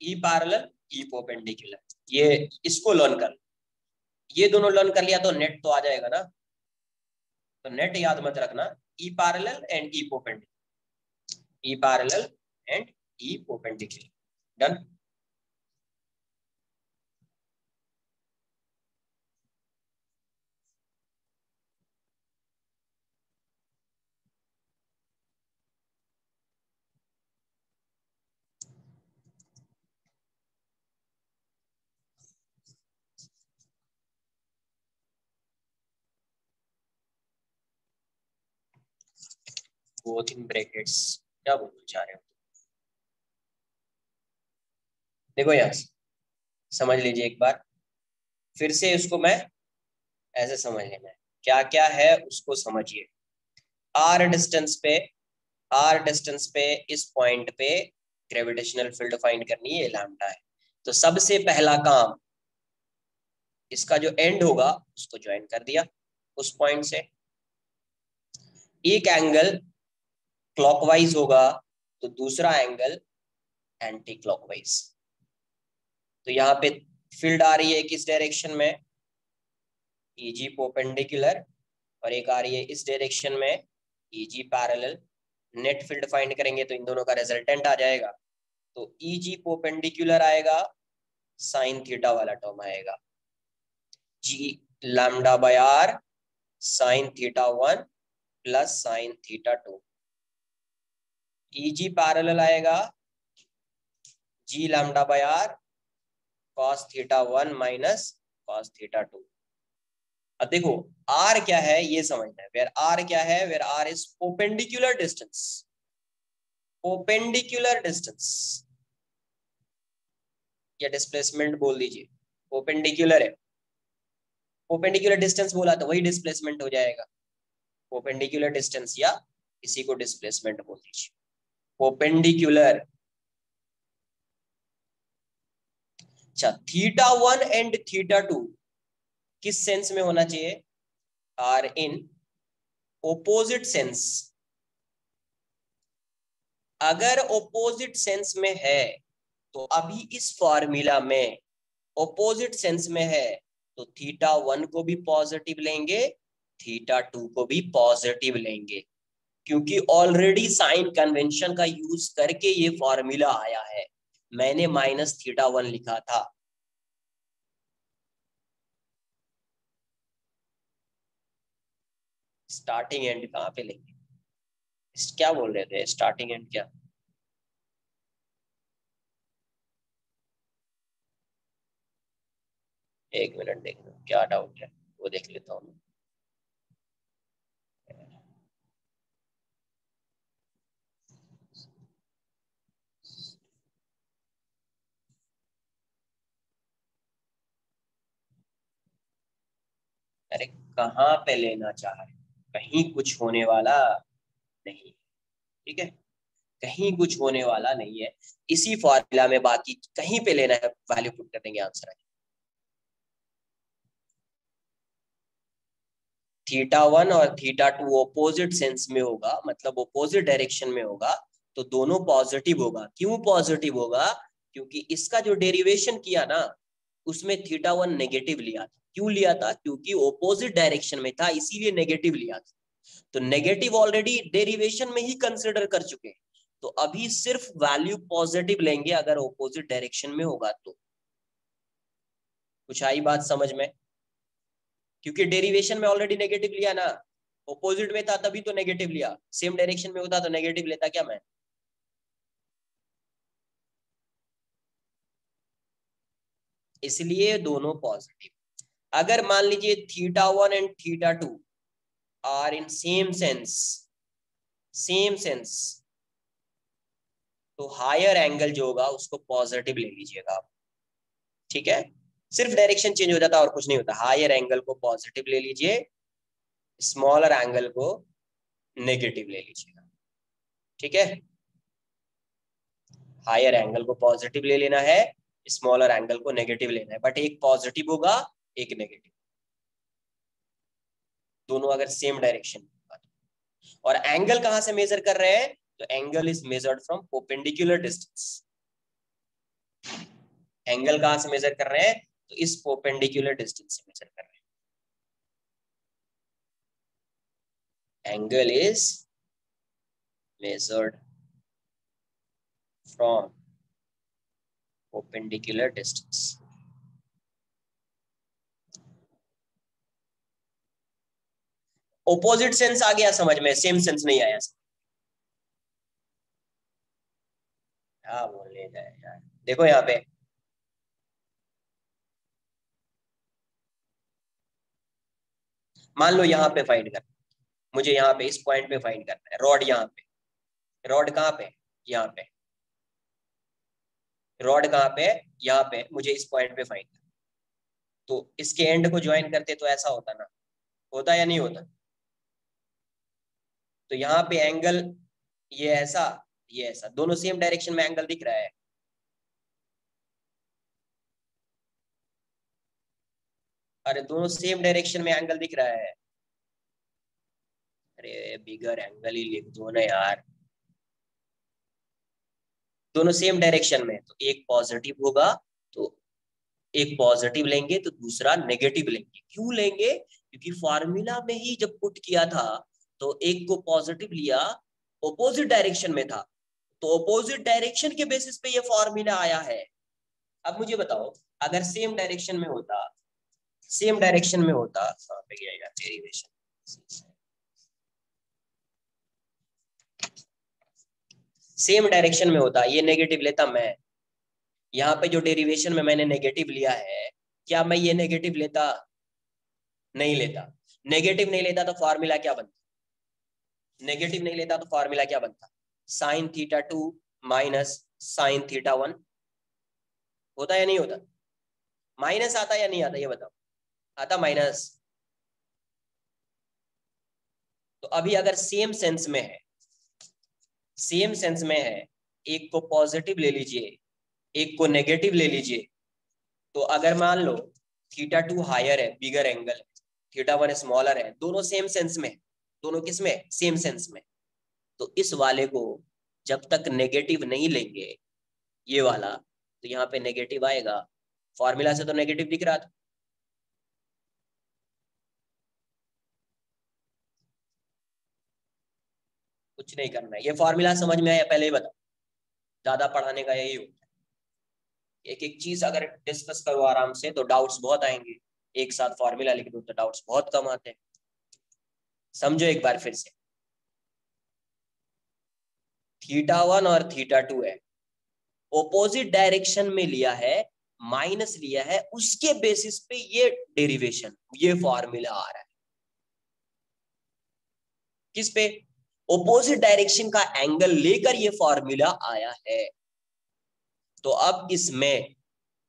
ई पैरेलल ई परपेंडिकुलर, ये इसको लर्न कर, ये दोनों लर्न कर लिया तो नेट तो आ जाएगा ना। तो नेट याद मत रखना, E parallel and E perpendicular, E parallel and E perpendicular, done. Both in brackets, क्या बोलना चाह रहे हो? देखो यहाँ से समझ लीजिए एक बार, फिर से इसको मैं ऐसे समझ लेना है, क्या क्या है उसको समझिए। आर डिस्टेंस पे, आर डिस्टेंस पे इस पॉइंट पे ग्रेविटेशनल फील्ड फाइंड करनी है, ये लैम्डा है। तो सबसे पहला काम, इसका जो एंड होगा उसको ज्वाइन कर दिया उस पॉइंट से। एक एंगल क्लॉकवाइज होगा तो दूसरा एंगल एंटी क्लॉकवाइज। तो यहाँ पे फील्ड आ रही है किस डायरेक्शन में, ईजी परपेंडिकुलर, और एक आ रही है इस डायरेक्शन में E G parallel. Net field find करेंगे तो इन दोनों का रिजल्टेंट आ जाएगा। तो ईजी परपेंडिकुलर आएगा, साइन थीटा वाला टर्म आएगा, G lambda by are sine theta 1 plus sine theta 2। E G parallel आएगा G lambda by R cos theta 1 minus cos theta 2। अब देखो आर क्या है ये समझना है। वेयर आर क्या है, where r is perpendicular distance, perpendicular distance या डिस्प्लेसमेंट बोल दीजिए, परपेंडिकुलर है। परपेंडिकुलर डिस्टेंस बोला तो वही डिस्प्लेसमेंट हो जाएगा, परपेंडिकुलर डिस्टेंस या इसी को डिस्प्लेसमेंट बोल दीजिए, परपेंडिकुलर। अच्छा थीटा 1 एंड थीटा 2 किस सेंस में होना चाहिए, आर इन ओपोजिट सेंस। अगर ओपोजिट सेंस में है तो अभी इस फॉर्मूला में ओपोजिट सेंस में है तो थीटा 1 को भी पॉजिटिव लेंगे, थीटा 2 को भी पॉजिटिव लेंगे, क्योंकि ऑलरेडी साइन कन्वेंशन का यूज करके ये फॉर्मूला आया है। मैंने माइनस थीटा 1 लिखा था। स्टार्टिंग एंड कहाँ पे लेंगे, क्या बोल रहे थे, स्टार्टिंग एंड क्या? एक मिनट देख लो क्या डाउट है, वो देख लेता हूँ। अरे कहाँ पे लेना चाह रहे, कहीं कुछ होने वाला नहीं, ठीक है, कहीं कुछ होने वाला नहीं है। इसी फॉर्मूला में बाकी कहीं पे लेना है, वैल्यू पुट कर देंगे, आंसर है। थीटा 1 और थीटा 2 ऑपोजिट सेंस में होगा, मतलब ऑपोजिट डायरेक्शन में होगा, तो दोनों पॉजिटिव होगा। क्यों पॉजिटिव होगा, क्योंकि इसका जो डेरिवेशन किया ना उसमें थीटा 1 नेगेटिव लिया था। क्यों लिया था, क्योंकि ऑपोजिट डायरेक्शन में था इसीलिए नेगेटिव लिया था। तो नेगेटिव ऑलरेडी डेरिवेशन में ही कंसिडर कर चुके हैं, तो अभी सिर्फ वैल्यू पॉजिटिव लेंगे अगर ऑपोजिट डायरेक्शन में होगा तो। कुछ आई बात समझ में, क्योंकि डेरिवेशन में ऑलरेडी नेगेटिव लिया ना, ऑपोजिट में था तभी तो नेगेटिव लिया, सेम डायरेक्शन में होता तो नेगेटिव लेता क्या मैं। इसलिए दोनों पॉजिटिव। अगर मान लीजिए theta 1 and theta 2 are in same sense, same sense, तो हायर एंगल जो होगा उसको पॉजिटिव ले लीजिएगा आप, ठीक है। सिर्फ डायरेक्शन चेंज हो जाता है और कुछ नहीं होता। हायर एंगल को पॉजिटिव ले लीजिए, स्मॉलर एंगल को नेगेटिव ले लीजिएगा, ठीक है। हायर एंगल को पॉजिटिव ले लेना है, स्मॉलर एंगल को नेगेटिव लेना है, बट एक पॉजिटिव होगा एक नेगेटिव, दोनों अगर सेम डायरेक्शन होगा। और एंगल कहां से मेजर कर रहे हैं, तो angle is measured from perpendicular distance. Angle कहां से मेजर कर रहे हैं, तो इस परपेंडिकुलर डिस्टेंस से मेजर कर रहे हैं। Angle is measured from perpendicular distance। Opposite sense आ गया समझ में, सेम सेंस नहीं आया। हाँ बोलने जाए यार, देखो यहाँ पे मान लो यहाँ पे फाइंड कर, मुझे यहाँ पे इस पॉइंट पे फाइंड करना है। रॉड यहाँ पे, रॉड कहाँ पे, यहाँ पे, रॉड कहाँ पे, यहाँ पे, मुझे इस पॉइंट पे फाइंड करना। तो इसके एंड को ज्वाइन करते तो ऐसा होता ना, होता या नहीं होता। तो यहाँ पे एंगल ये ऐसा, ये ऐसा, दोनों सेम डायरेक्शन में एंगल दिख रहा है। अरे दोनों सेम डायरेक्शन में एंगल दिख रहा है। अरे बिगर एंगल ही लिख दो ना यार, दोनों सेम डायरेक्शन में, तो एक पॉजिटिव होगा तो एक पॉजिटिव लेंगे तो दूसरा नेगेटिव लेंगे। क्यों लेंगे, क्योंकि फॉर्मूला में ही जब पुट किया था तो एक को पॉजिटिव लिया, ऑपोजिट डायरेक्शन में था, तो ऑपोजिट डायरेक्शन के बेसिस पे ये फॉर्मूला आया है। अब मुझे बताओ, अगर सेम डायरेक्शन में होता, सेम डायरेक्शन में होता, कहाँ पे गया यार डेरिवेशन, सेम डायरेक्शन में होता, ये नेगेटिव लेता मैं, यहाँ पे जो डेरिवेशन में मैंने नेगेटिव लिया है, क्या मैं ये नेगेटिव लेता, नहीं लेता। नेगेटिव नहीं लेता तो फॉर्मूला क्या बनता, नेगेटिव नहीं लेता तो फॉर्मूला क्या बनता, sign theta 2 minus sine theta 1, होता या नहीं होता। माइनस आता या नहीं आता ये बताओ, आता माइनस। तो अभी अगर सेम सेंस में है, सेम सेंस में है, एक को पॉजिटिव ले लीजिए, एक को नेगेटिव ले लीजिए, तो अगर मान लो थीटा 2 हायर है, बिगर एंगल है, थीटा 1 स्मॉलर है, दोनों सेम सेंस में, दोनों किस में, सेम सेंस में, तो इस वाले को जब तक नेगेटिव नहीं लेंगे, ये वाला, तो यहाँ पे नेगेटिव आएगा। फॉर्मूला से तो नेगेटिव दिख रहा था। कुछ नहीं करना है, ये फॉर्मूला समझ में आया पहले ही बताओ, ज्यादा पढ़ाने का यही होता है। एक एक चीज अगर डिस्कस करो आराम से तो डाउट्स बहुत आएंगे, एक साथ फॉर्मूला लिख दो तो डाउट्स बहुत कम आते हैं। समझो एक बार फिर से, थीटा 1 और थीटा 2 है, ऑपोजिट डायरेक्शन में लिया है, माइनस लिया है, उसके बेसिस पे ये डेरिवेशन, ये फॉर्मूला आ रहा है। किस पे, ऑपोजिट डायरेक्शन का एंगल लेकर ये फॉर्मूला आया है। तो अब इसमें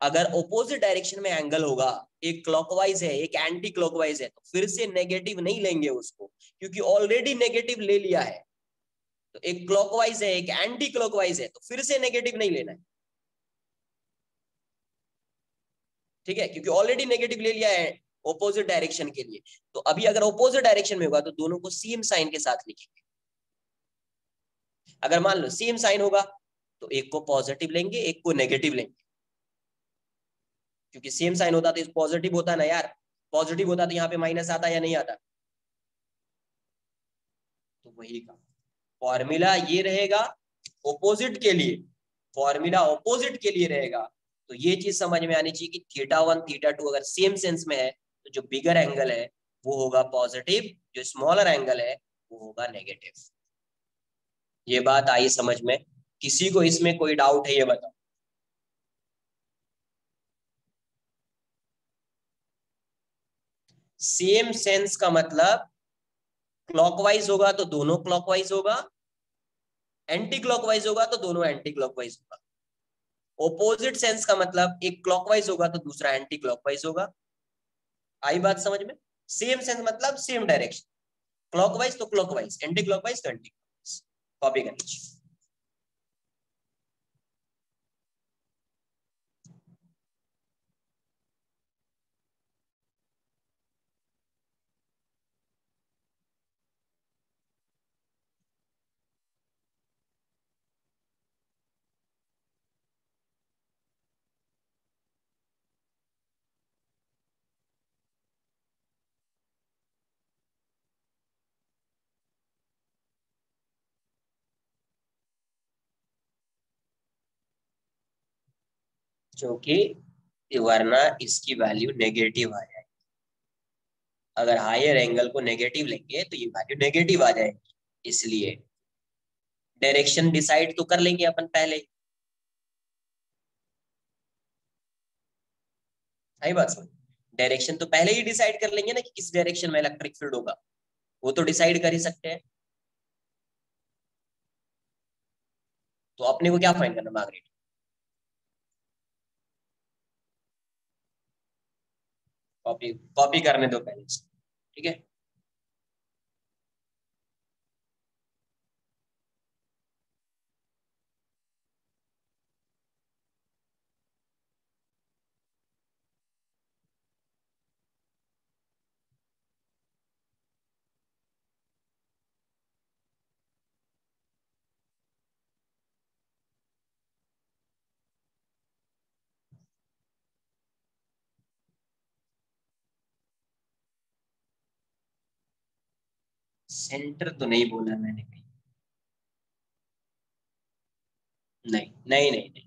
अगर ऑपोजिट डायरेक्शन में एंगल होगा, एक क्लॉकवाइज है एक एंटी क्लॉकवाइज है, तो फिर से नेगेटिव नहीं लेंगे उसको, क्योंकि ऑलरेडी नेगेटिव ले लिया है। तो एक क्लॉकवाइज है एक एंटी क्लॉकवाइज है, तो फिर से नेगेटिव नहीं लेना है, ठीक है, क्योंकि ऑलरेडी नेगेटिव ले लिया है ऑपोजिट डायरेक्शन के लिए। तो अभी अगर ऑपोजिट डायरेक्शन में होगा तो दोनों को सेम साइन के साथ लिखेंगे। अगर मान लो सेम साइन होगा तो एक को पॉजिटिव लेंगे एक को नेगेटिव लेंगे, क्योंकि सेम साइन होता तो पॉजिटिव होता ना यार, पॉजिटिव होता तो यहाँ पे माइनस आता या नहीं आता। तो वही का फॉर्मूला ये रहेगा ऑपोजिट के लिए, फॉर्मूला ऑपोजिट के लिए रहेगा। तो ये चीज समझ में आनी चाहिए कि थीटा 1 थीटा 2 अगर सेम सेंस में है तो जो बिगर एंगल है वो होगा पॉजिटिव, जो स्मॉलर एंगल है वो होगा नेगेटिव। ये बात आई समझ में, किसी को इसमें कोई डाउट है ये बताओ। सेम सेंस का मतलब क्लॉकवाइज होगा तो दोनों क्लॉकवाइज होगा, एंटी क्लॉकवाइज होगा तो दोनों एंटी क्लॉकवाइज होगा। ओपोजिट सेंस का मतलब एक क्लॉकवाइज होगा तो दूसरा एंटी क्लॉकवाइज होगा। आई बात समझ में, सेम सेंस मतलब सेम डायरेक्शन, क्लॉकवाइज तो क्लॉकवाइज, एंटी क्लॉकवाइज तो एंटी क्लॉकवाइज। कॉपी कर लीजिए। जो कि वरना इसकी वैल्यू नेगेटिव आ जाएगी, अगर हायर एंगल को नेगेटिव लेंगे तो ये वैल्यू नेगेटिव आ जाएगी। इसलिए डायरेक्शन डिसाइड तो कर लेंगे अपन पहले, आई बात समझ, डायरेक्शन तो पहले ही डिसाइड कर लेंगे ना कि किस डायरेक्शन में इलेक्ट्रिक फील्ड होगा। वो तो डिसाइड कर ही सकते हैं। तो अपने को क्या फाइंड करना मार्गरेट? कॉपी कॉपी करने दो पहले से, ठीक है। सेंटर तो नहीं बोला मैंने कहीं। नहीं नहीं नहीं नहीं,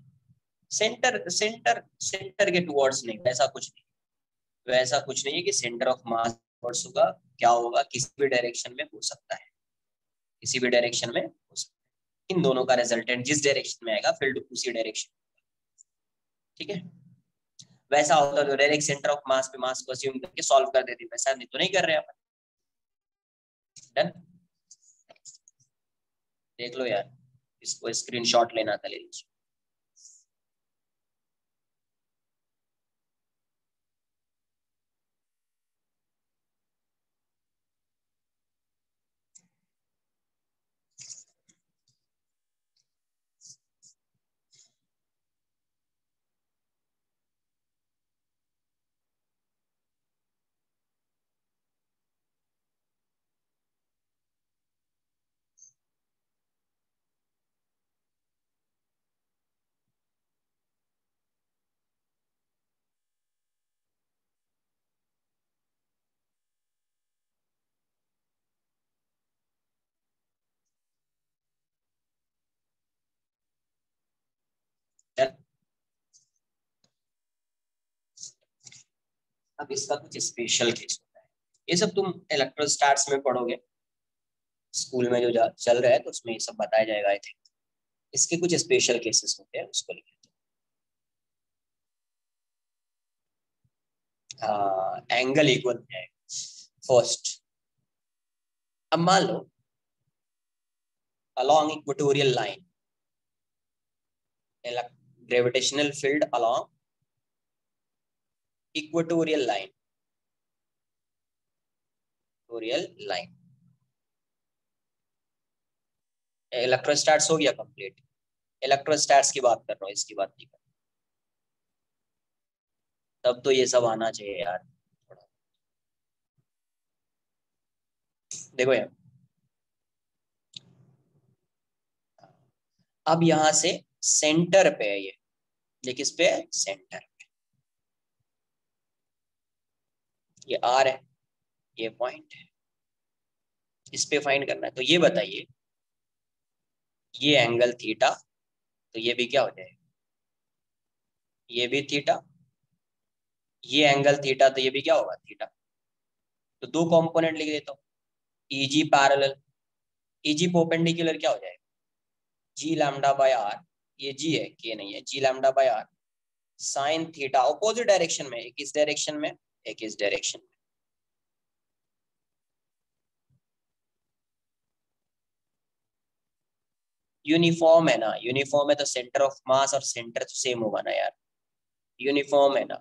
सेंटर सेंटर सेंटर के टुवर्ड्स नहीं, वैसा कुछ नहीं। वैसा कुछ नहीं है कि सेंटर ऑफ मास टुवर्ड्स होगा। क्या होगा, किसी भी डायरेक्शन में हो सकता है, किसी भी डायरेक्शन में हो सकता है। इन दोनों का रिजल्टेंट जिस डायरेक्शन में आएगा फील्ड उसी डायरेक्शन, ठीक है। वैसा होता तो डायरेक्ट सेंटर ऑफ मास पे मास को अज्यूम करके सॉल्व कर देते, वैसा नहीं तो नहीं कर रहे अपन। डन। देख लो यार, इसको स्क्रीनशॉट लेना था, ले लीजिए। डन। अब इसका कुछ स्पेशल केस होता है, ये सब तुम इलेक्ट्रोस्टैट्स में पढ़ोगे, स्कूल में जो चल रहा है तो उसमें ये सब बताया जाएगा आई थिंक। इसके कुछ स्पेशल केसेस होते हैं, उसको लिखे। हाँ, एंगल इक्वल हो जाएगा फर्स्ट। अब मान लो along equatorial line, gravitational field along equatorial line, equatorial line। इलेक्ट्रोस्टैट्स हो गया कंप्लीट। इलेक्ट्रोस्टैट्स की बात कर रहा हूँ, इसकी बात नहीं कर रहा। तब तो ये सब आना चाहिए यार थोड़ा। देखो यार, अब यहां से सेंटर पे है ये किस पे है, सेंटर पे। ये आर है, ये पॉइंट है, इस पे फाइंड करना है। तो ये बताइए, ये एंगल थीटा, तो ये भी क्या हो जाएगा, ये भी थीटा। ये एंगल थीटा, तो ये भी क्या होगा, थीटा। तो दो कंपोनेंट लिख देता हूँ, ईजी पैरेलल। ईजी परपेंडिकुलर क्या हो जाएगा, जी लैम्डा बाय आर। ये जी है, के नहीं है, G lambda by are sine theta. Opposite direction में, एक इस डायरेक्शन में, एक इस डायरेक्शन में। यूनिफॉर्म है ना, यूनिफॉर्म है तो सेंटर ऑफ मास और सेंटर तो सेम होगा ना यार। यूनिफॉर्म है ना,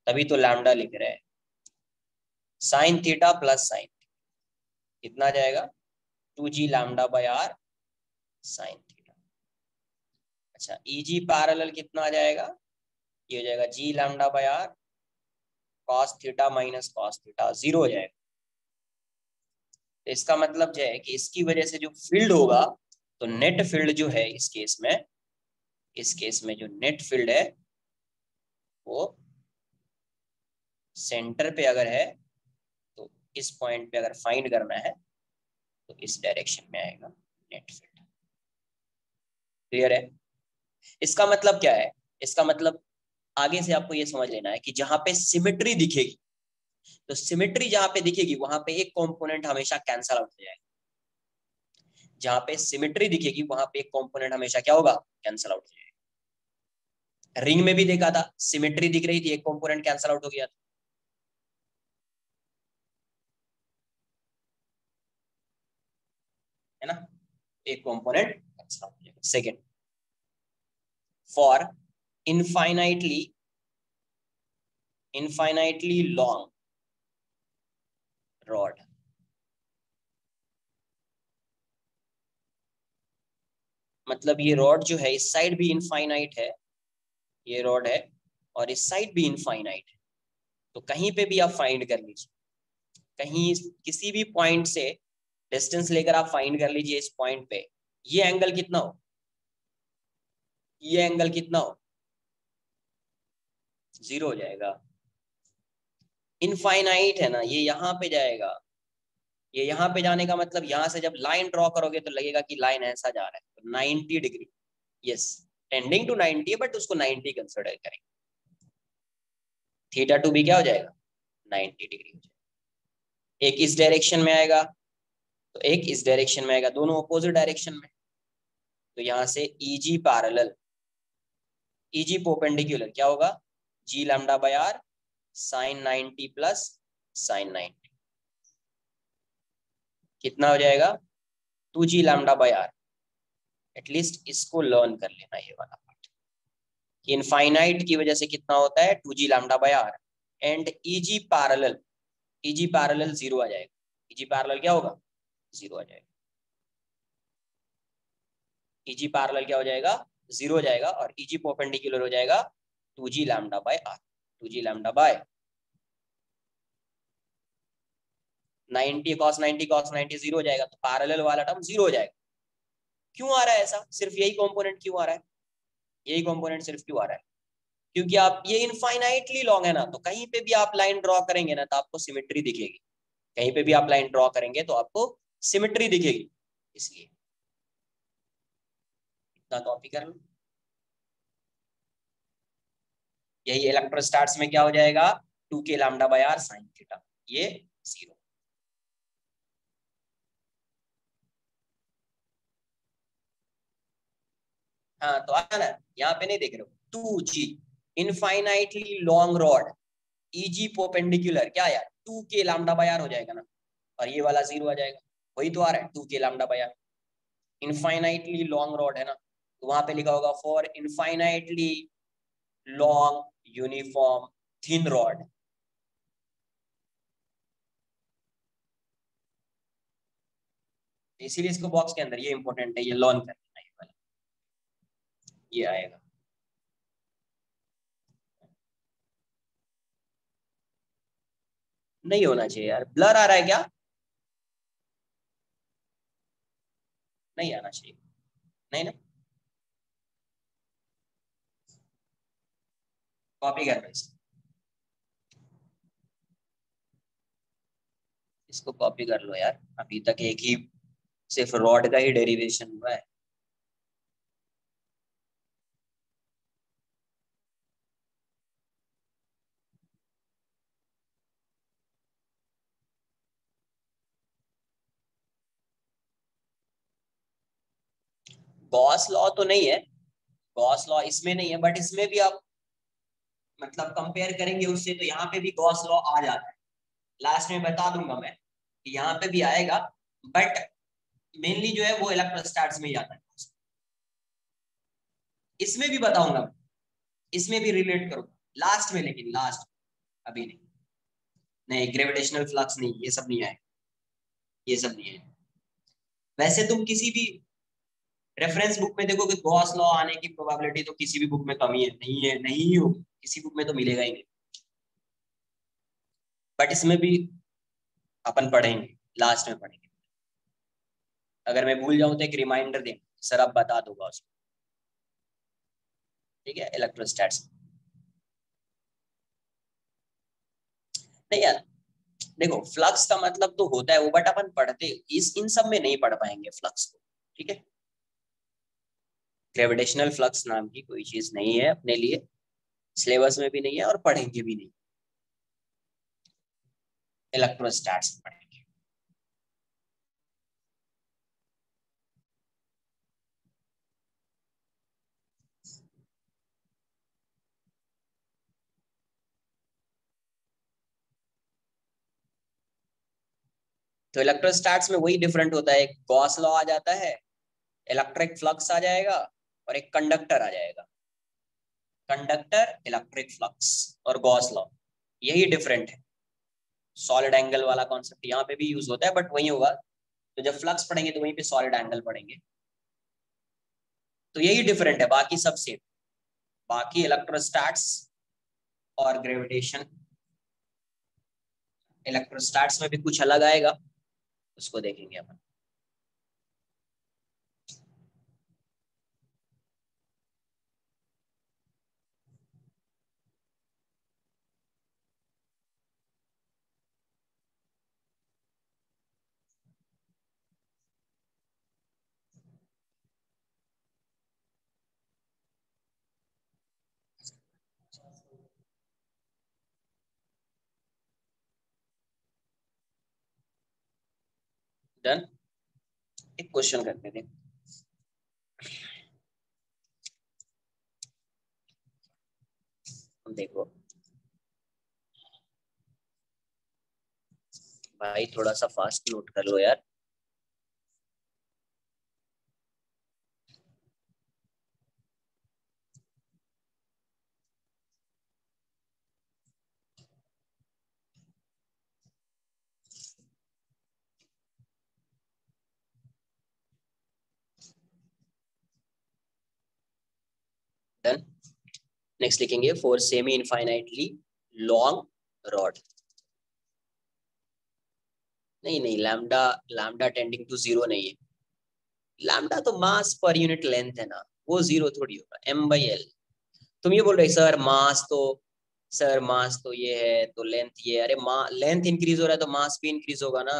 तभी तो लैम्डा लिख रहे हैं। साइन थीटा प्लस साइन, कितना जाएगा, 2g lambda by are sine theta. अच्छा, ईजी पैरेलल कितना आ जाएगा, ये हो जाएगा G lambda by R cos theta minus cos theta, zero हो जाएगा। तो इसका मतलब जो है कि इसकी वजह से जो फील्ड होगा, तो नेट फील्ड जो है इस केस में, इस केस में जो नेट फील्ड है वो सेंटर पे अगर है, तो इस पॉइंट पे अगर फाइंड करना है तो इस डायरेक्शन में आएगा नेट फील्ड। क्लियर है? इसका मतलब क्या है, इसका मतलब आगे से आपको ये समझ लेना है कि जहां पे सिमेट्री दिखेगी, तो सिमेट्री जहां पे दिखेगी वहां पे एक कंपोनेंट हमेशा कैंसल आउट हो जाएगा। जहां पे सिमेट्री दिखेगी वहां पे एक कंपोनेंट हमेशा क्या होगा, कैंसल आउट हो जाएगा। रिंग में भी देखा था, सिमेट्री दिख रही थी, एक कंपोनेंट कैंसल आउट हो गया था। एक कंपोनेंट एक्स्ट्रा हो जाएगा। Second, for infinitely long rod, मतलब ये रॉड जो है इस साइड भी इनफाइनाइट है, ये रॉड है और इस साइड भी इनफाइनाइट है, तो कहीं पे भी आप फाइंड कर लीजिए, कहीं किसी भी पॉइंट से डिस्टेंस लेकर आप फाइंड कर लीजिए इस पॉइंट पे, ये एंगल कितना हो, ये एंगल कितना हो, 0 हो जाएगा। इनफाइनाइट है ना, ये यहाँ पे जाएगा, ये यहाँ पे जाने का मतलब यहाँ से जब लाइन ड्रॉ करोगे तो लगेगा कि लाइन ऐसा जा रहा है, तो 90 degree, yes tending to 90 but उसको 90 कंसिडर करेंगे, थीटा टू भी क्या हो जाएगा 90 डिग्री हो जाएगा। एक इस डायरेक्शन में आएगा तो एक इस डायरेक्शन में आएगा, दोनों अपोजिट डायरेक्शन में, तो यहाँ से EG पैरेलल, EG परपेंडिकुलर क्या होगा, G lambda by are sine 90 plus sine 90, कितना हो जाएगा 2G lambda by r. At least इसको लर्न कर लेना ये वाला पार्ट, कि इनफाइनाइट की वजह से कितना होता है 2G lambda by r, and EG parallel, EG parallel 0 आ जाएगा, EG पैरेलल क्या होगा 0 आ जाएगा, EG पैरेलल क्या हो जाएगा 0 हो जाएगा, और EG परपेंडिकुलर हो जाएगा 2G lambda by r, 2G lambda by 90 cos 90 0 हो जाएगा, तो पैरेलल वाला टर्म 0 हो जाएगा। क्यों आ रहा है ऐसा, सिर्फ यही कंपोनेंट क्यों आ रहा है, यही कंपोनेंट सिर्फ क्यों आ रहा है, क्योंकि आप ये इनफाइनाइटली लॉन्ग है ना, तो कहीं पे भी आप लाइन ड्रॉ करेंगे ना तो आपको सिमेट्री दिखेगी, कहीं पे भी आप लाइन ड्रॉ करेंगे तो आपको सिमेट्री दिखेगी, इसलिए इतना कॉपी कर लो। यही इलेक्ट्रोस्टैट्स में क्या हो जाएगा 2K lambda by are sine theta, ये 0। हाँ तो आया ना, यहाँ पे नहीं देख रहे हो 2G infinitely long rod, EG perpendicular क्या आया 2K लैम्डा बाय आर हो जाएगा ना, और ये वाला 0 आ जाएगा, वही तो आ रहा है 2K lambda by r. Infinitely long rod है ना, तो वहां पे लिखा होगा for infinitely long uniform thin rod, इसीलिए इसको बॉक्स के अंदर ये इंपॉर्टेंट है, ये लर्न करना, ये वाला ये आएगा। नहीं होना चाहिए यार, ब्लर आ रहा है क्या, नहीं आना चाहिए, नहीं ना, कॉपी कर लो इसको कॉपी कर लो यार, अभी तक एक ही सिर्फ रॉड का ही डेरिवेशन हुआ है। गॉस लॉ तो नहीं है, गॉस लॉ इसमें नहीं है, बट इसमें भी आप मतलब कंपेयर करेंगे उससे तो यहाँ पे भी गॉस लॉ आ जाता है, लास्ट में बता दूंगा मैं कि यहाँ पे भी आएगा, बट मेनली जो है वो इलेक्ट्रोस्टैट्स में ही आता है, इसमें भी बताऊंगा, इसमें भी रिलेट करूंगा लास्ट में, लेकिन लास्ट अभी नहीं, नहीं ग्रेविटेशनल फ्लक्स नहीं, ये सब नहीं आएगा, ये सब नहीं है। वैसे तुम किसी भी रेफरेंस बुक में देखो कि गॉस लॉ आने की प्रोबेबिलिटी तो किसी भी बुक में कमी है, नहीं है, नहीं ही होगी, किसी बुक में तो मिलेगा ही नहीं, बट इसमें भी अपन पढ़ेंगे, लास्ट में पढ़ेंगे, अगर मैं भूल जाऊं तो एक रिमाइंडर दें सर, आप बता दूंगा उसको, ठीक है इलेक्ट्रोस्टैट्स। नहीं यार देखो, फ्लक्स का मतलब तो होता है वो, बट अपन पढ़ते इस इन सब में नहीं पढ़ पाएंगे फ्लक्स को, ठीक है, ग्रेविटेशनल फ्लक्स नाम की कोई चीज नहीं है अपने लिए, सिलेबस में भी नहीं है और पढ़ेंगे भी नहीं, इलेक्ट्रोस्टैट्स पढ़ेंगे। तो इलेक्ट्रोस्टैट्स में वही डिफरेंट होता है, गॉस लॉ आ जाता है इलेक्ट्रिक फ्लक्स आ जाएगा और एक कंडक्टर आ जाएगा, कंडक्टर इलेक्ट्रिक फ्लक्स और गॉस लॉ, यही डिफरेंट है। सॉलिड एंगल वाला कॉन्सेप्ट यहाँ पे भी यूज होता है, बट वही होगा, तो जब फ्लक्स पढ़ेंगे तो वहीं पे सॉलिड एंगल पढ़ेंगे। तो यही डिफरेंट है, बाकी सब सेम। बाकी इलेक्ट्रोस्टैट्स और ग्रेविटेशन, इलेक्ट्रोस्टैट्स में भी कुछ अलग आएगा, उसको देखेंगे अपन। डन। एक क्वेश्चन करते थे, देखो भाई, थोड़ा सा फास्ट नोट कर लो यार। डन। नेक्स्ट लिखेंगे for semi infinitely long rod. नहीं नहीं, lambda, lambda tending to zero नहीं है। लैम्डा तो मास पर यूनिट लेंथ है ना, वो जीरो थोड़ी होगा, m/l। तुम ये बोल रहे सर मास तो, सर मास तो ये है तो लेंथ ये, अरे लेंथ इंक्रीज हो रहा है तो मास भी इंक्रीज होगा ना।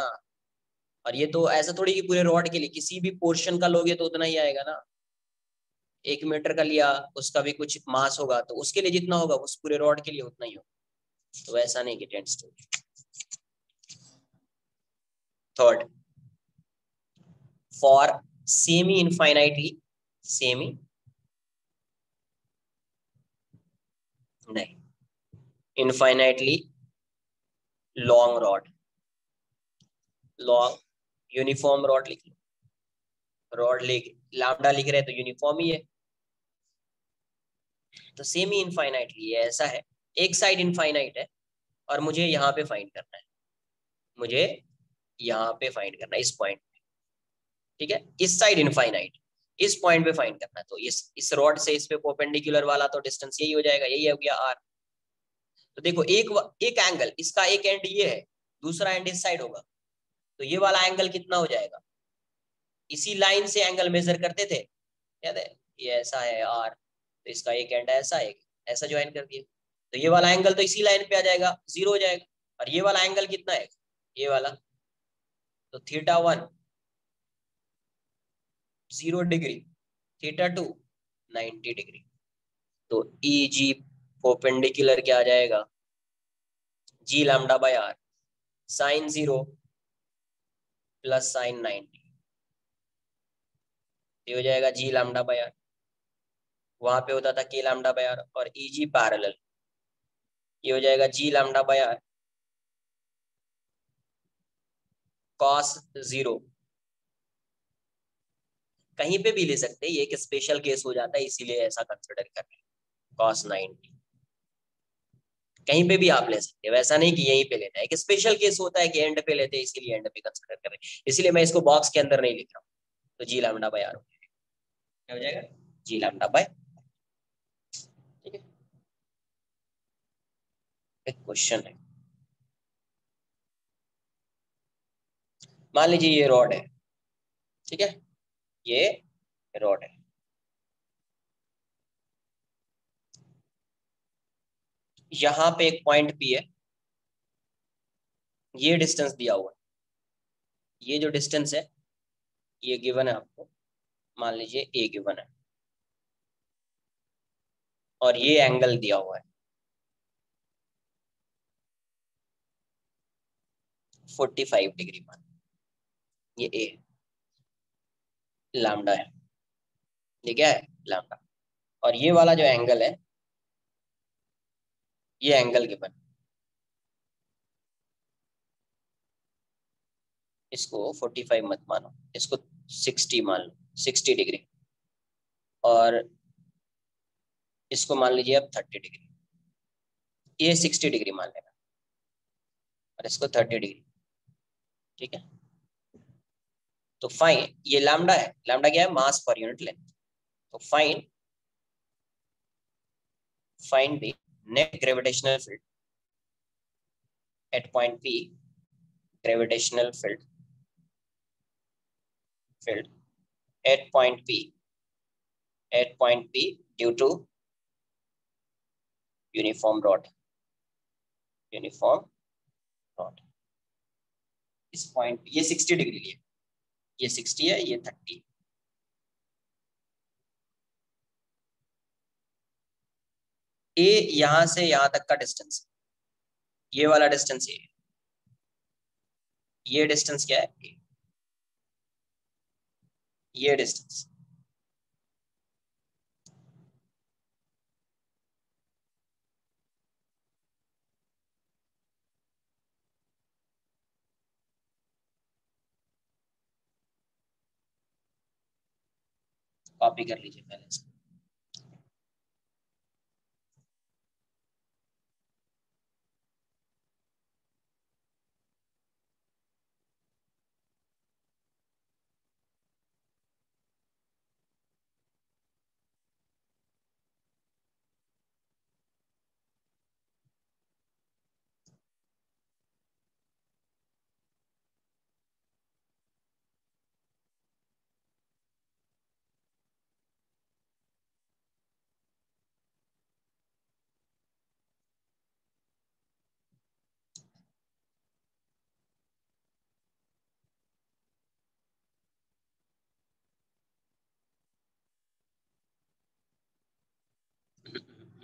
और ये तो ऐसा थोड़ी कि पूरे रॉड के लिए किसी भी पोर्शन का लोगे तो उतना ही आएगा ना। 1 मीटर का लिया, उसका भी कुछ मास होगा, तो उसके लिए जितना होगा उस पूरे रॉड के लिए उतना ही होगा। तो ऐसा नहीं कि tends to. Third, for semi infinitely, semi नहीं, infinitely long rod, long uniform rod लिख लो, रॉड लिख, लैम्डा लिख रहे हैं तो यूनिफॉर्म ही है। तो सेमी इनफाइनाइटली ऐसा है, एक साइड इनफाइनाइट है और मुझे यहाँ पे फाइंड करना है, मुझे यहाँ पे फाइंड करना है इस पॉइंट, ठीक है, इस साइड इनफाइनाइट, इस पॉइंट पे फाइंड करना है। तो इस रॉड से इस पे परपेंडिकुलर वाला तो डिस्टेंस यही हो जाएगा, यही हो गया r। तो देखो एक एंगल, इसका एक एंड ये है, दूसरा एंड इस साइड होगा, तो ये वाला एंगल कितना हो जाएगा, इसी लाइन से एंगल मेजर करते थे, याद है, ये ऐसा है r, तो इसका एक एंड ऐसा है, ऐसा ज्वाइन कर दिया, तो ये वाला एंगल तो इसी लाइन पे आ जाएगा, जीरो हो जाएगा। और ये वाला एंगल कितना है, ये वाला, तो θ1 0 डिग्री, θ2 90 डिग्री। तो ई जी परपेंडिकुलर क्या आ जाएगा, G lambda by R, sin 0 plus sin 90, ये हो जाएगा जी लैम्डा बाय आर। वहां पे होता था के लैम्डा बाय आर, और ई जी पैरेलल, ये हो जाएगा G lambda by R cos 0। कहीं पे भी ले सकते हैं, ये एक स्पेशल केस हो जाता है इसीलिए ऐसा कंसिडर कर रहे हैं, cos 90 कहीं पे भी आप ले सकते हैं, वैसा नहीं कि यहीं पे लेना है, एक स्पेशल केस होता है कि एंड पे लेते हैं इसीलिए एंड पे कंसिडर कर रहे हैं, इसलिए मैं इसको बॉक्स के अंदर नहीं लिख रहा हूँ। तो जी लैम्डा बाय आर क्या हो जाएगा, जी लैम्डा बाय, ठीक है। एक क्वेश्चन है, मान लीजिए ये रॉड है, ठीक है, ये रॉड है, यहाँ पे एक पॉइंट पी है, ये डिस्टेंस दिया हुआ है, ये जो डिस्टेंस है ये गिवन है आपको, मान लीजिए ए गिवन है, और ये एंगल दिया हुआ है 45 डिग्री, मान ये ए लैम्डा है, ये क्या है लैम्डा, और ये वाला जो एंगल है, ये एंगल गिवन, इसको 45 मत मानो, इसको 60 मान लो, 60 डिग्री, और इसको मान लीजिए अब 30 डिग्री। ये 60 डिग्री मान लेना और इसको 30 डिग्री, ठीक है। तो फाइन, ये लैम्डा है, लैम्डा क्या है, मास पर यूनिट लेंथ। तो fine the net gravitational field at point P, gravitational field at point P due to uniform rod, इस पॉइंट, ये 60 डिग्री लिए, ये 60 है, ये 30। ए यहां से यहां तक का डिस्टेंस, ये वाला डिस्टेंस ये डिस्टेंस क्या है, ये डिस्टेंस। कॉपी कर लीजिए पहले से।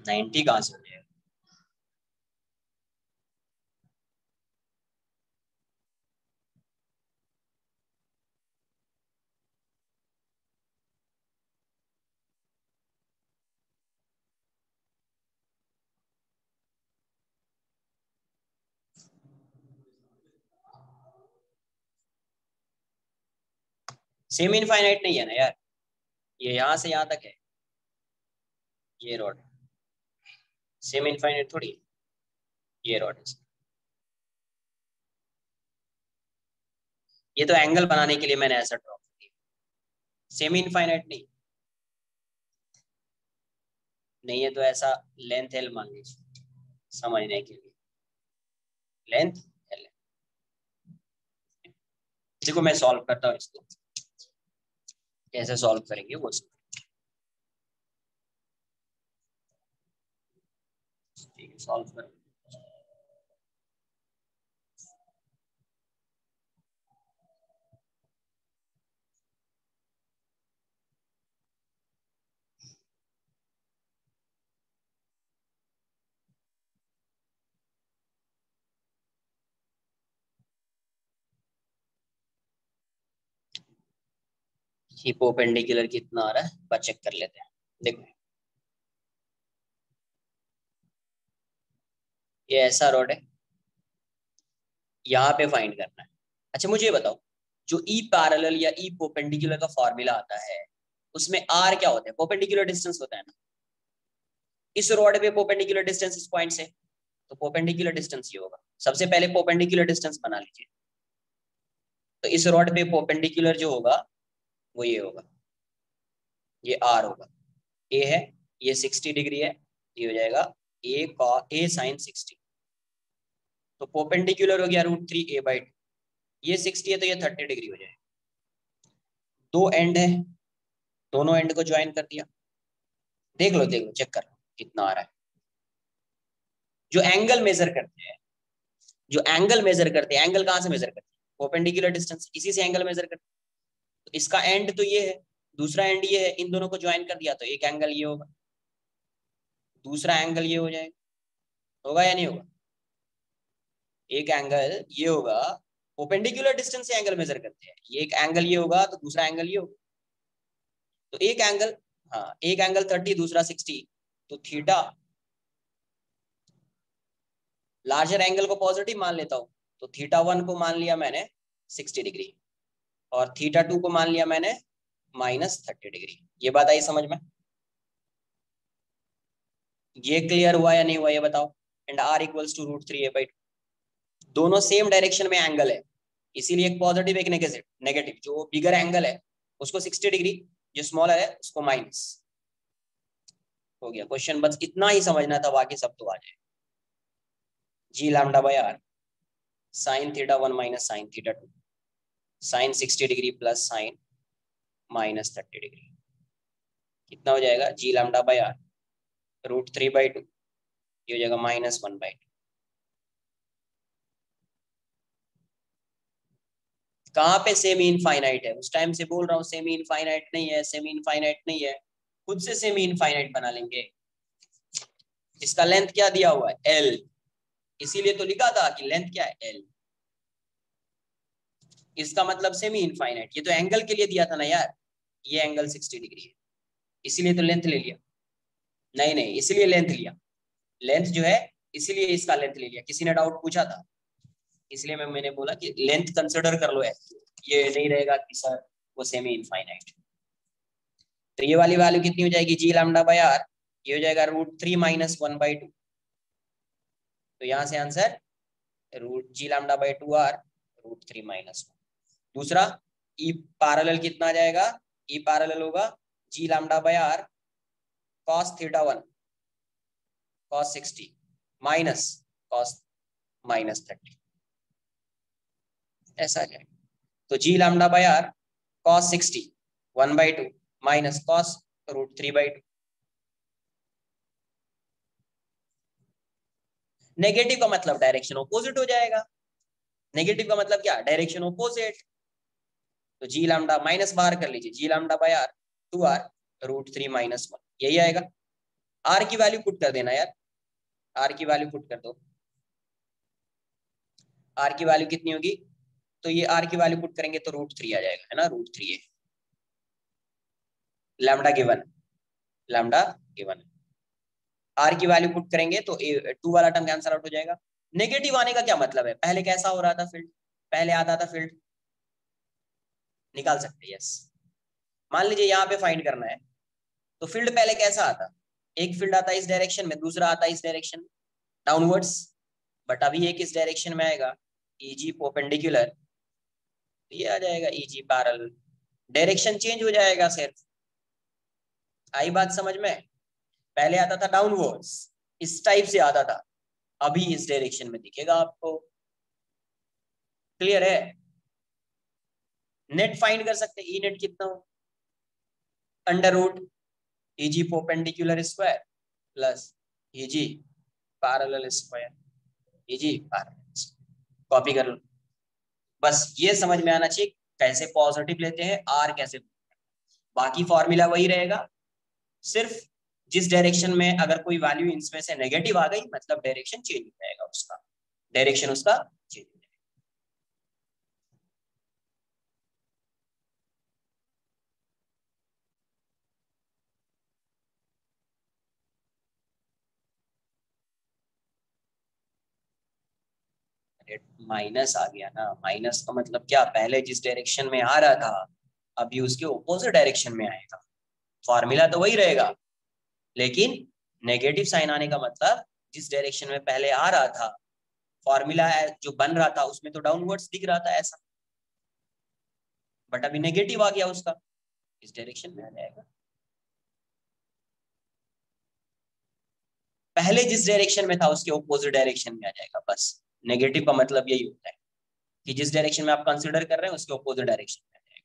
नाइनटी कहाँ से हो जाएगा, सेम इनफाइनाइट नहीं है ना यार, ये यहां से यहां तक है, ये रॉड सेम इनफाइनाइट थोड़ी है, ये रॉड है। ये तो एंगल बनाने के लिए मैंने ऐसा ड्रॉ किया, सेमी इनफाइनाइट नहीं। नहीं है तो ऐसा लेंथ एल मान लीजिए समझने के लिए, लेंथ एल। देखो मैं सॉल्व करता हूँ इसको, कैसे सॉल्व करेंगे वो ठीक है, सॉल्व कर। हिपोपेंडिकुलर कितना आ रहा है, बस चेक कर लेते हैं। देखो ये ऐसा रोड है, यहाँ पे फाइंड करना है। अच्छा मुझे ये बताओ, जो ई पैरेलल या ई परपेंडिकुलर का फॉर्मूला आता है, उसमें आर क्या होता है, परपेंडिकुलर डिस्टेंस होता है ना। इस रोड पे परपेंडिकुलर डिस्टेंस इस पॉइंट से, तो परपेंडिकुलर डिस्टेंस ये होगा। सबसे पहले परपेंडिकुलर डिस्टेंस बना लीजिए। तो इस रोड पे परपेंडिकुलर जो होगा वो ये होगा, ये आर होगा। ए है, ये 60 डिग्री है, ये हो जाएगा ए साइन 60। तो परपेंडिकुलर हो गया √3a/2। ये 60 है तो ये 30 डिग्री हो जाएगा। दो एंड है, दोनों एंड को ज्वाइन कर दिया। देख लो चेक कर लो कितना आ रहा है। जो एंगल मेजर करते हैं, एंगल कहां से मेजर करते हैं, परपेंडिकुलर डिस्टेंस, इसी से एंगल मेजर करते हैं। तो इसका एंड तो ये है, दूसरा एंड ये है, इन दोनों को ज्वाइन कर दिया तो एक एंगल ये होगा, दूसरा एंगल ये हो जाएगा। होगा या नहीं होगा, एक एंगल ये होगा। परपेंडिकुलर डिस्टेंस से एंगल मेजर करते हैं, ये एक एंगल ये होगा तो दूसरा एंगल ये होगा। तो एक एंगल, हाँ एक एंगल 30, दूसरा 60, तो थीटा, लार्जर एंगल को पॉजिटिव मान लेता हूं, तो थीटा 1 को मान लिया मैंने 60 डिग्री, और थीटा 2 को मान लिया मैंने -30 डिग्री। ये बात आई समझ में? ये क्लियर हुआ या नहीं हुआ ये बताओ। And r equals to √3a/2। दोनों सेम डायरेक्शन में एंगल है, इसीलिए एक पॉजिटिव एक नेगेटिव। जो बिगर एंगल है उसको 60 डिग्री, जो स्मॉलर है उसको माइनस। हो गया क्वेश्चन, बस इतना ही समझना था, बाकी सब तो आ जाए। G lambda by are sine theta 1 minus sine theta 2 sine 60 degree plus sine -30 degree, कितना हो जाएगा? जी लैम्डा बाय आर √3/2, ये हो जाएगा -1/2। कहाँ पे सेमी इनफाइनाइट है? उस टाइम से बोल रहा हूँ सेमी इनफाइनाइट नहीं है, सेमी इनफाइनाइट नहीं है, खुद से सेमी इनफाइनाइट बना लेंगे। इसका लेंथ क्या दिया हुआ है? एल, इसीलिए तो लिखा था कि लेंथ क्या है? एल। इसका मतलब सेमी इनफाइनाइट। ये तो एंगल के लिए दिया था ना यार, ये एंगल 60 डिग्री है, इसीलिए तो लेंथ ले लिया। नहीं नहीं, इसलिए लेंथ लिया, लेंथ जो है इसीलिए इसका लेंथ ले लिया। किसी ने डाउट पूछा था, इसलिए मैंने बोला कि लेंथ कंसिडर कर लो है, ये नहीं रहेगा कि सर वो सेमी इनफाइनाइट। तो ये वाली वैल्यू कितनी हो जाएगी? जी लैम्डा बाय आर, ये हो जाएगा √3 - 1/2। तो यहाँ से आंसर √g λ/2r √3 - 1। दूसरा ई पैरेलल कितना आ जाएगा? ई पैरेलल होगा G lambda by R cos theta 1 cos 60 minus cos -30, ऐसा आ जाएगा। तो G lambda by R cos 60 1/2 minus cos √3/2। Negative का मतलब डायरेक्शन ऑपोजिट हो जाएगा। नेगेटिव का मतलब क्या? Direction opposite. तो जी लैम्डा माइनस बाहर कर लीजिए, जी लैम्डा बाय आर 2r √3 - 1, यही आएगा। आर की वैल्यू पुट कर देना यार, आर की वैल्यू पुट कर दो। आर की वैल्यू कितनी होगी? तो ये आर की वैल्यू पुट करेंगे तो √3 आ जाएगा, है ना? √3 है, lambda given, lambda given. R की वैल्यू पुट करेंगे तो 2 वाला टर्म कैंसिल आउट हो जाएगा। नेगेटिव आने का क्या मतलब है? पहले कैसा हो रहा था फील्ड? पहले आता था फील्ड, निकाल सकते हैं यस। मान लीजिए यहाँ पे फाइंड करना है, तो फील्ड पहले कैसा आता? एक फील्ड आता है इस डायरेक्शन में, दूसरा आता है इस डायरेक्शन डाउनवर्ड्स, बट अभी एक इस डायरेक्शन में आएगा ईजी परपेंडिकुलर, ये आ जाएगा ईजी पैरेलल। डायरेक्शन चेंज हो जाएगा सिर्फ। आई बात समझ में? पहले आता था डाउनवर्ड्स, इस टाइप से आता था, अभी इस डायरेक्शन में दिखेगा आपको। क्लियर है? नेट फाइंड कर सकते हैं, ई नेट कितना हो? Under root EG perpendicular square plus EG parallel square, EG parallel. Copy कर लो, बस ये समझ में आना चाहिए कैसे पॉजिटिव लेते हैं, आर कैसे। बाकी फॉर्मूला वही रहेगा, सिर्फ जिस डायरेक्शन में अगर कोई वैल्यू इसमें से नेगेटिव आ गई मतलब डायरेक्शन चेंज हो जाएगा, उसका डायरेक्शन उसका चेंज हो जाएगा। माइनस आ गया ना, माइनस का मतलब क्या? पहले जिस डायरेक्शन में आ रहा था अभी उसके ऑपोजिट डायरेक्शन में आएगा, फॉर्मूला तो वही रहेगा, लेकिन नेगेटिव साइन आने का मतलब जिस डायरेक्शन में पहले आ रहा था फॉर्मूला जो बन रहा था उसमें तो डाउनवर्ड्स दिख रहा था ऐसा, बट अभी नेगेटिव आ गया उसका, इस डायरेक्शन में आ जाएगा। पहले जिस डायरेक्शन में था उसके ऑपोजिट डायरेक्शन में आ जाएगा, बस नेगेटिव का मतलब यही होता है कि जिस डायरेक्शन में आप कंसीडर कर रहे हैं उसके ऑपोजिट डायरेक्शन में आ जाएगा।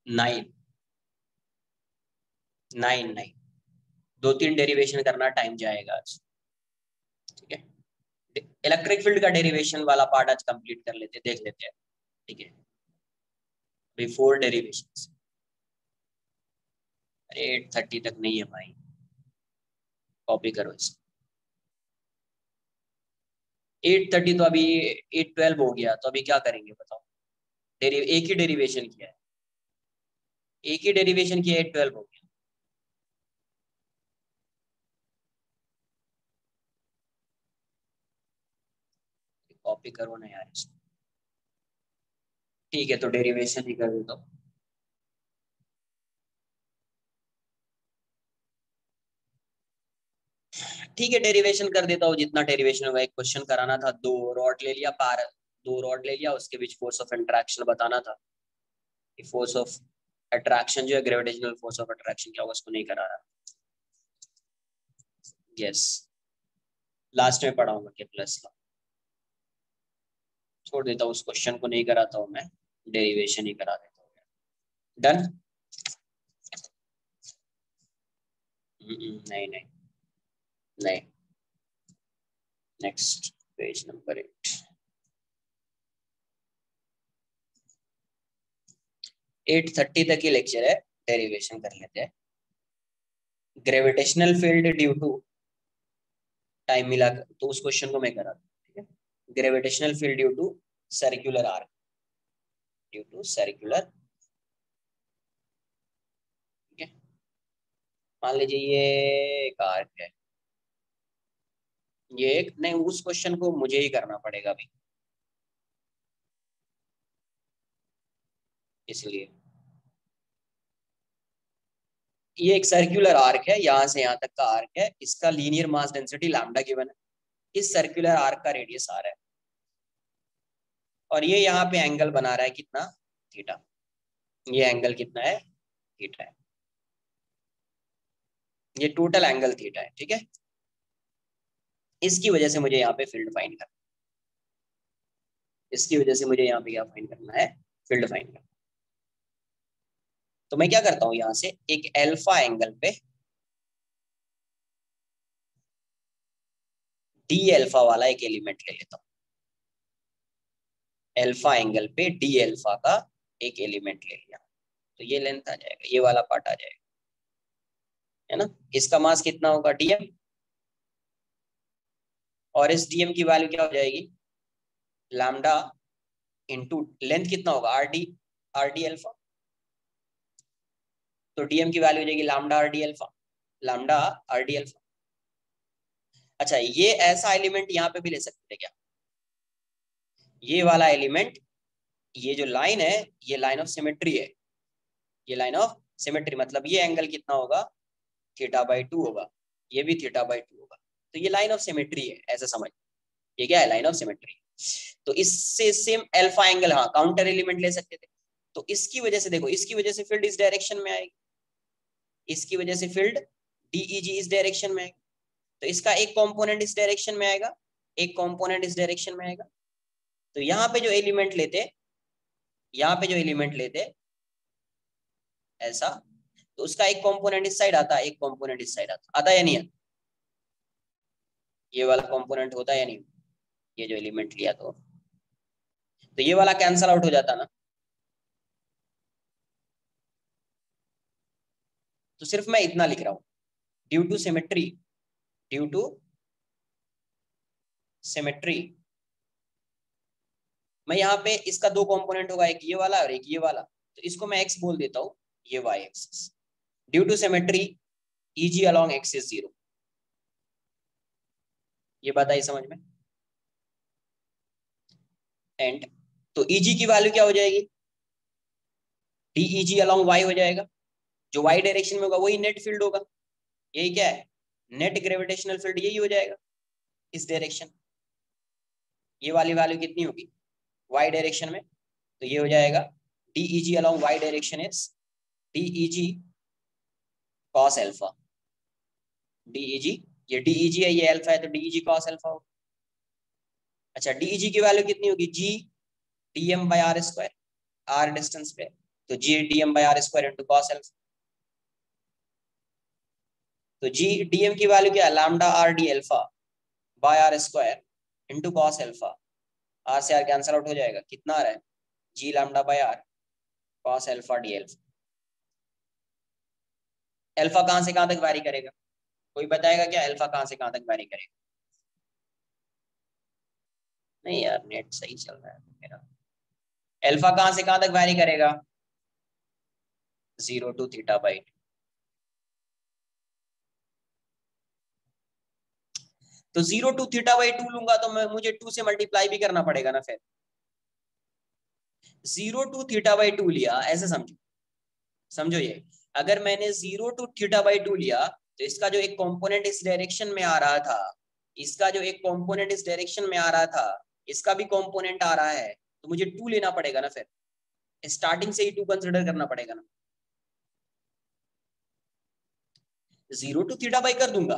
9 9 9 2-3 डेरिवेशन करना टाइम जाएगा आज, ठीक है। इलेक्ट्रिक फील्ड का डेरिवेशन वाला पार्ट आज कंप्लीट कर लेते, देख लेते हैं, ठीक है। अभी 4 डेरिवेशन, अरे 8:30 तक नहीं है भाई, कॉपी करो इसको। 8:30 तो अभी 8:12 हो गया, तो अभी क्या करेंगे बताओ। एक ही डेरिवेशन किया है, एक ही डेरिवेशन किया, 8:12 हो गया। कॉपी करो ना यार इसको, ठीक है, तो डेरिवेशन ही कर देता हूँ। ठीक है, डेरिवेशन कर देता हूँ, जितना डेरिवेशन होगा। एक क्वेश्चन कराना था, दो रॉड ले लिया, दो रॉड ले लिया, उसके बीच फोर्स ऑफ इंटरेक्शन बताना था। फोर्स ऑफ अट्रैक्शन जो है, ग्रेविटेशनल फोर्स ऑफ अट्रैक्शन क्या होगा, उसको नहीं करा रहा। यस, लास्ट में पढ़ाऊंगा के प्लस का, छोड़ देता हूँ, उस क्वेश्चन को नहीं कराता हूँ मैं, डेरिवेशन ही करा देता हूँ। डन। नहीं नहीं नहीं, नेक्स्ट पेज नंबर 8:30 तक ही लेक्चर है, डेरिवेशन कर लेते हैं। Gravitational field due to time मिला तो उस क्वेश्चन को मैं करा दूं, ठीक है। Gravitational field due to circular arc, due to circular, ठीक है। मान लीजिए ये एक आर्क है, ये एक, नहीं उस क्वेश्चन को मुझे ही करना पड़ेगा अभी, इसलिए ये एक सर्कुलर आर्क है, यहां से यहां तक का आर्क है, इसका linear mass density lambda given है, इस सर्कुलर आर्क का रेडियस आर है, और ये यहाँ पे एंगल बना रहा है कितना, थीटा। ये एंगल कितना है, थीटा है, ये टोटल एंगल थीटा है, ठीक है। इसकी वजह से मुझे यहाँ पे फील्ड फाइंड करना, इसकी वजह से मुझे यहाँ पे क्या फाइंड करना है, फील्ड फाइंड करना। तो मैं क्या करता हूँ, यहाँ से एक अल्फा एंगल पे डी अल्फा वाला एक एलिमेंट ले लेता हूँ, अल्फा एंगल पे डी अल्फा का एक एलिमेंट ले लिया, तो ये लेंथ आ जाएगा, ये वाला पार्ट आ जाएगा, है ना। इसका मास कितना होगा, डीएम, और इस डीएम की वैल्यू क्या हो जाएगी, लैम्डा इंटू लेंथ कितना होगा, आर डी अल्फा, तो डीएम की वैल्यू हो जाएगी lambda R D alpha, lambda R D alpha. अच्छा, ये ऐसा एलिमेंट यहाँ पे भी ले सकते हैं क्या, ये वाला एलिमेंट, ये जो लाइन है, ये लाइन ऑफ सिमेट्री है, ये लाइन ऑफ सिमेट्री, मतलब ये एंगल कितना होगा, θ/2 होगा, ये भी θ/2 होगा, तो ये लाइन ऑफ सिमेट्री है, ऐसा समझ, ये क्या है, लाइन ऑफ सिमेट्री। तो इससे सेम अल्फा एंगल, हाँ काउंटर एलिमेंट ले सकते थे, तो इसकी वजह से देखो, इसकी वजह से फील्ड इस डायरेक्शन में आएगी, इसकी वजह से फील्ड डीईजी इस डायरेक्शन में आएगा, तो इसका एक कंपोनेंट इस डायरेक्शन में आएगा, एक कंपोनेंट इस डायरेक्शन में आएगा। तो यहाँ पे जो एलिमेंट लेते, यहाँ पे जो एलिमेंट लेते ऐसा, तो उसका एक कंपोनेंट इस साइड आता, एक कंपोनेंट इस साइड आता या नहीं आता, ये वाला कंपोनेंट होता या नहीं, ये जो एलिमेंट लिया तो ये वाला कैंसल आउट हो जाता ना, तो सिर्फ मैं इतना लिख रहा हूं, due to symmetry, due to symmetry, मैं यहाँ पे इसका दो कंपोनेंट होगा, एक ये वाला और एक ये वाला, तो इसको मैं एक्स बोल देता हूँ, ये y axis, due to symmetry EG along x is 0, ये बात आई समझ में। एंड तो ईजी की वैल्यू क्या हो जाएगी, डीईजी अलोंग वाई हो जाएगा, जो वाई डायरेक्शन में होगा वही नेट फील्ड होगा, यही क्या है, नेट ग्रेविटेशनल फील्ड, यही हो जाएगा इस डायरेक्शन। ये वाली वैल्यू कितनी होगी, वाई डायरेक्शन में, तो ये हो जाएगा dEG along y direction is dEG cos alpha, dEG, ये डीईजी है, ये अल्फा है, तो डीईजी कॉस अल्फा होगा। अच्छा, डीईजी की वैल्यू कितनी होगी, G D M by are square, R distance पे, तो G D M by R square into cos alpha. तो जी डी एम की वैल्यू क्या है, lambda R D alpha by are square into cos alpha. R से R cancel out हो जाएगा, कितना आ रहा है, G lambda by R cos alpha D alpha. Alpha कहां से कहां तक वैरी करेगा, कोई बताएगा क्या, एल्फा कहां से कहां तक वैरी करेगा। नहीं यार नेट सही चल रहा है मेरा। एल्फा कहां से कहां तक वैरी करेगा, 0 to थीटा बाई। तो 0 to थीटा बाई 2 लूंगा तो मैं मुझे 2 से मल्टीप्लाई भी करना पड़ेगा ना फिर। 0 to थीटा बाई 2 लिया, ऐसे समझो, समझो ये, अगर मैंने 0 to थीटा बाई 2 लिया तो इसका जो एक कंपोनेंट इस डायरेक्शन में आ रहा था, इसका जो एक कंपोनेंट इस डायरेक्शन में आ रहा था, इसका भी कंपोनेंट आ रहा है, तो मुझे 2 लेना पड़ेगा ना फिर, स्टार्टिंग से ही 2 कंसिडर करना पड़ेगा ना। 0 to थीटा बाई कर दूंगा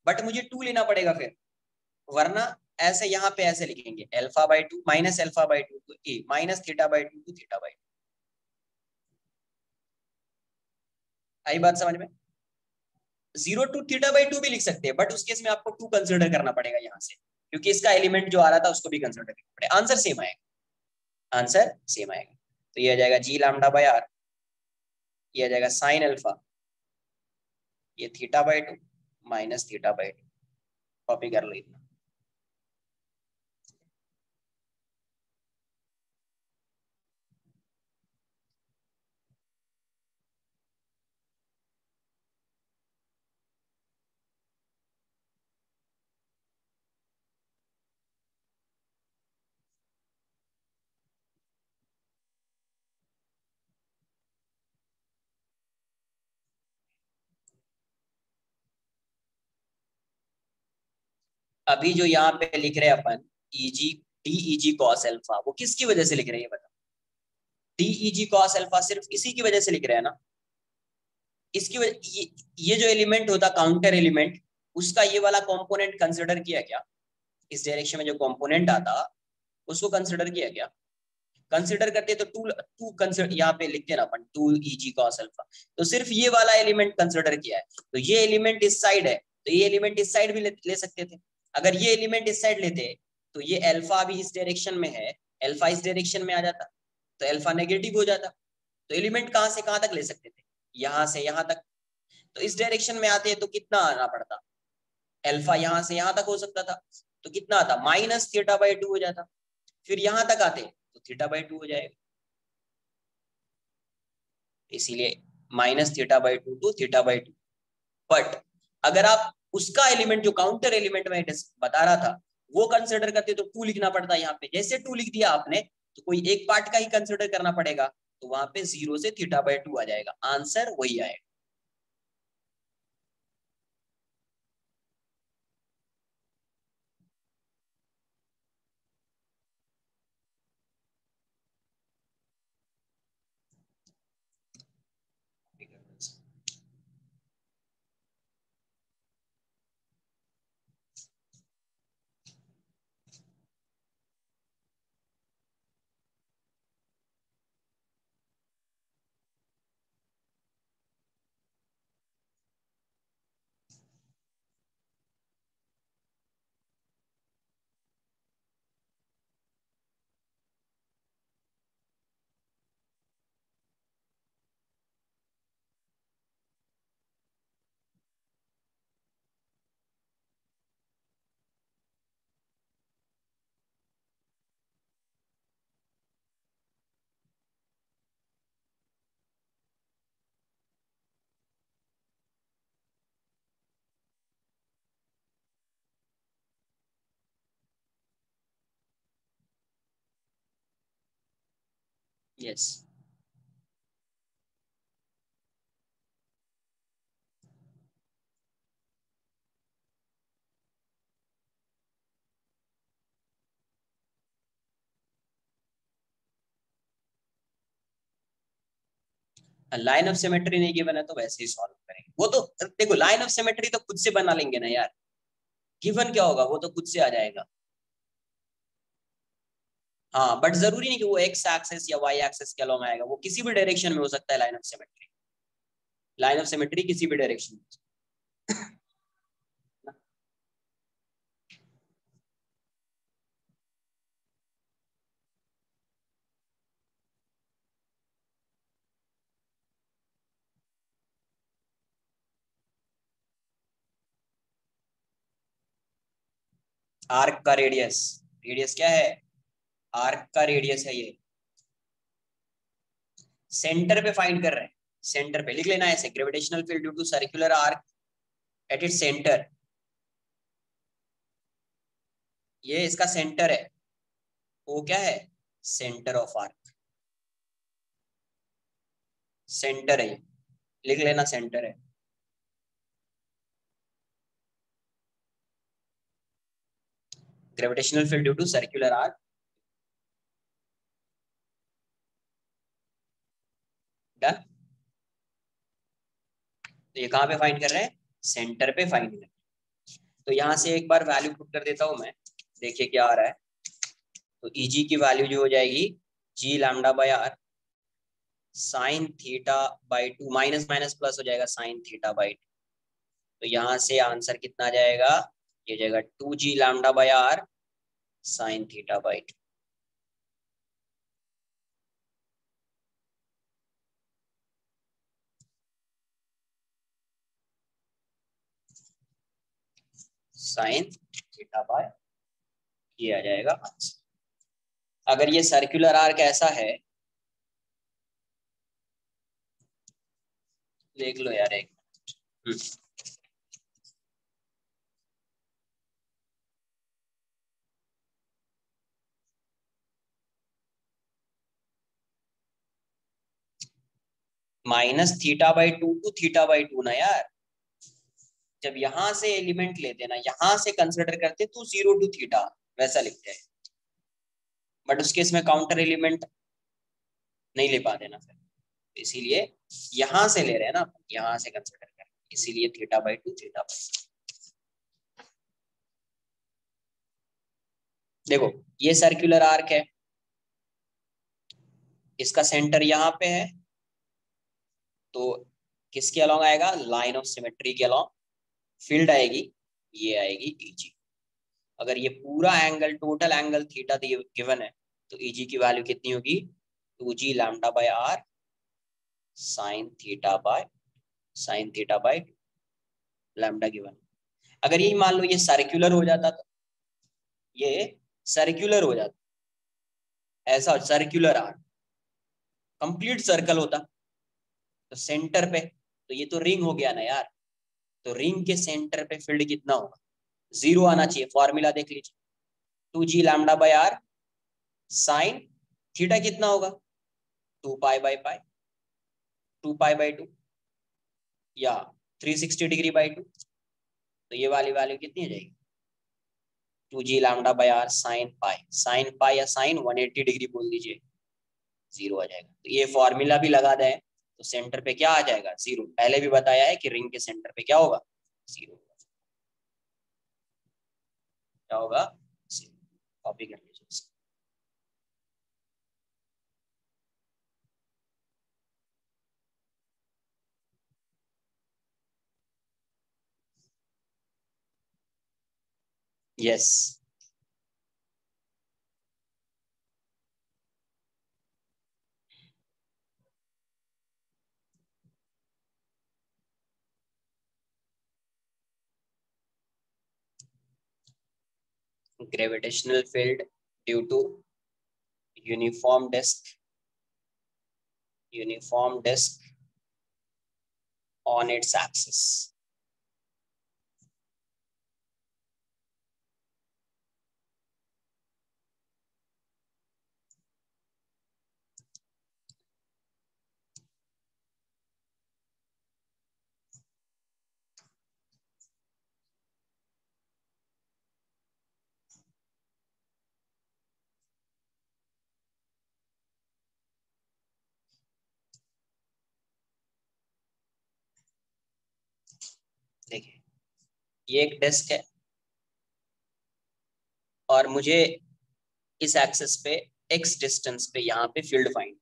बट मुझे 2 लेना पड़ेगा फिर, वरना ऐसे यहाँ पे ऐसे लिखेंगे alpha by 2 minus alpha by 2 to a minus theta by 2 to theta by 2। आई बात समझ में। 0 to थीटा बाई 2 भी लिख सकते हैं बट उस केस में आपको 2 कंसिडर करना पड़ेगा यहाँ से, क्योंकि इसका एलिमेंट जो आ रहा था उसको भी कंसिडर करना पड़ेगा। आंसर सेम आएगा, आंसर सेम आएगा। तो ये आ जाएगा जी लैम्डा बाई आर, ये आ जाएगा साइन अल्फा, ये theta by 2 minus theta by 2। Copy कर लो इतना। अभी जो यहाँ पे लिख रहे हैं अपन E G D E G cos alpha, वो किसकी वजह से लिख रहे हैं ये बता। डी ईजी कॉस अल्फा सिर्फ इसी की वजह से लिख रहे हैं ना, इसकी वजह ये जो एलिमेंट होता काउंटर एलिमेंट, उसका ये वाला कंपोनेंट कंसिडर किया क्या, इस डायरेक्शन में जो कंपोनेंट आता उसको कंसिडर किया क्या। कंसिडर करते तो टू टू कंसिडर यहाँ पे लिखते ना अपन 2 ईजी कॉस अल्फा, तो सिर्फ ये वाला एलिमेंट कंसिडर किया है, तो ये एलिमेंट इस साइड है तो ये एलिमेंट इस साइड भी ले सकते थे। अगर ये एलिमेंट इस साइड लेते तो ये अल्फा भी इस डायरेक्शन में है, अल्फा इस डायरेक्शन में आ जाता तो अल्फा नेगेटिव हो जाता। तो एलिमेंट कहां से कहां तक ले सकते थे, यहां से यहां तक। तो इस डायरेक्शन में आते तो कितना आना पड़ता, अल्फा यहां से यहां तक हो सकता था, तो कितना आता माइनस थीटा बाई 2 हो जाता। फिर यहां तक आते तो थीटा बाई 2 हो जाएगा, इसीलिए minus theta by 2 to theta by 2। But अगर आप उसका एलिमेंट जो काउंटर एलिमेंट में बता रहा था वो कंसिडर करते तो 2 लिखना पड़ता, यहाँ पे जैसे 2 लिख दिया आपने तो कोई एक पार्ट का ही कंसिडर करना पड़ेगा, तो वहां पे 0 से थीटा बाई 2 आ जाएगा, आंसर वही आएगा। यस, लाइन ऑफ सिमेट्री नहीं गिवन है तो वैसे ही सॉल्व करेंगे, वो तो देखो लाइन ऑफ सिमेट्री तो खुद से बना लेंगे ना यार, गिवन क्या होगा वो तो खुद से आ जाएगा। हाँ, बट जरूरी नहीं कि वो एक्स एक्सेस या वाई एक्सेस के अलॉन्ग आएगा, वो किसी भी डायरेक्शन में हो सकता है। Line of symmetry, line of symmetry किसी भी डायरेक्शन में। आर्क का रेडियस, रेडियस क्या है? आर्क का रेडियस है ये। सेंटर पे फाइंड कर रहे हैं, सेंटर पे लिख लेना ऐसे, gravitational field due to circular arc at its centre. ये इसका सेंटर है, वो क्या है? सेंटर ऑफ आर्क, सेंटर है, लिख लेना सेंटर है। Gravitational field due to circular arc, done. तो ये कहाँ पे फाइंड कर रहे हैं? सेंटर पे फाइंड कर रहे हैं। तो यहाँ से एक बार वैल्यू पुट कर देता हूं मैं, देखिए क्या आ रहा है। तो Eg की वैल्यू जो हो जाएगी G lambda by are sine theta by two, minus minus plus हो जाएगा साइन थीटा बाई टू। तो यहाँ से आंसर कितना आ जाएगा? ये जाएगा 2g lambda by are sine theta by two. Sine theta by, ये आ जाएगा आंसर। अगर ये सर्कुलर आर्क ऐसा है, देख लो यार एक, minus theta by to theta by to ना यार। जब यहां से एलिमेंट लेते ना, यहां से कंसिडर करते तो 0 to थीटा वैसा लिखते हैं, बट उसके इसमें काउंटर एलिमेंट नहीं ले पाते ना फिर, इसीलिए यहां से ले रहे हैं ना, यहां से कंसिडर कर, इसीलिए theta by to theta by. देखो ये सर्कुलर आर्क है, इसका सेंटर यहाँ पे है, तो किसके अलॉन्ग आएगा? लाइन ऑफ सिमेट्री के अलॉन्ग फील्ड आएगी, ये आएगी Eg। अगर ये पूरा angle, total angle theta given है, तो Eg की वैल्यू कितनी होगी? 2g lambda by are sine theta by lambda given. अगर यही मान लो ये सर्कुलर हो जाता, तो ये सर्कुलर हो जाता, ऐसा सर्कुलर आर्क, कंप्लीट सर्कल होता, तो सेंटर पे, तो ये तो रिंग हो गया ना यार, तो रिंग के सेंटर पे फील्ड कितना होगा? 0 आना चाहिए। फॉर्मूला देख लीजिए, 2g lambda by are sine theta कितना होगा? 2 पाई बाई 2 पाई बाई 2 या 360 डिग्री बाई 2। तो ये वाली वैल्यू कितनी हो जाएगी? 2g lambda by are sine pi या साइन 180 डिग्री बोल दीजिए, 0 आ जाएगा। तो ये फॉर्मूला भी लगा दें, तो सेंटर पे क्या आ जाएगा? 0। पहले भी बताया है कि रिंग के सेंटर पे क्या होगा? 0। क्या होगा? 0। कॉपी कर लीजिए। Yes, gravitational field due to uniform disc, uniform disc on its axis. देखिए ये एक डिस्क है, और मुझे इस एक्सिस पे x डिस्टेंस पे यहाँ पे फील्ड फाइंड।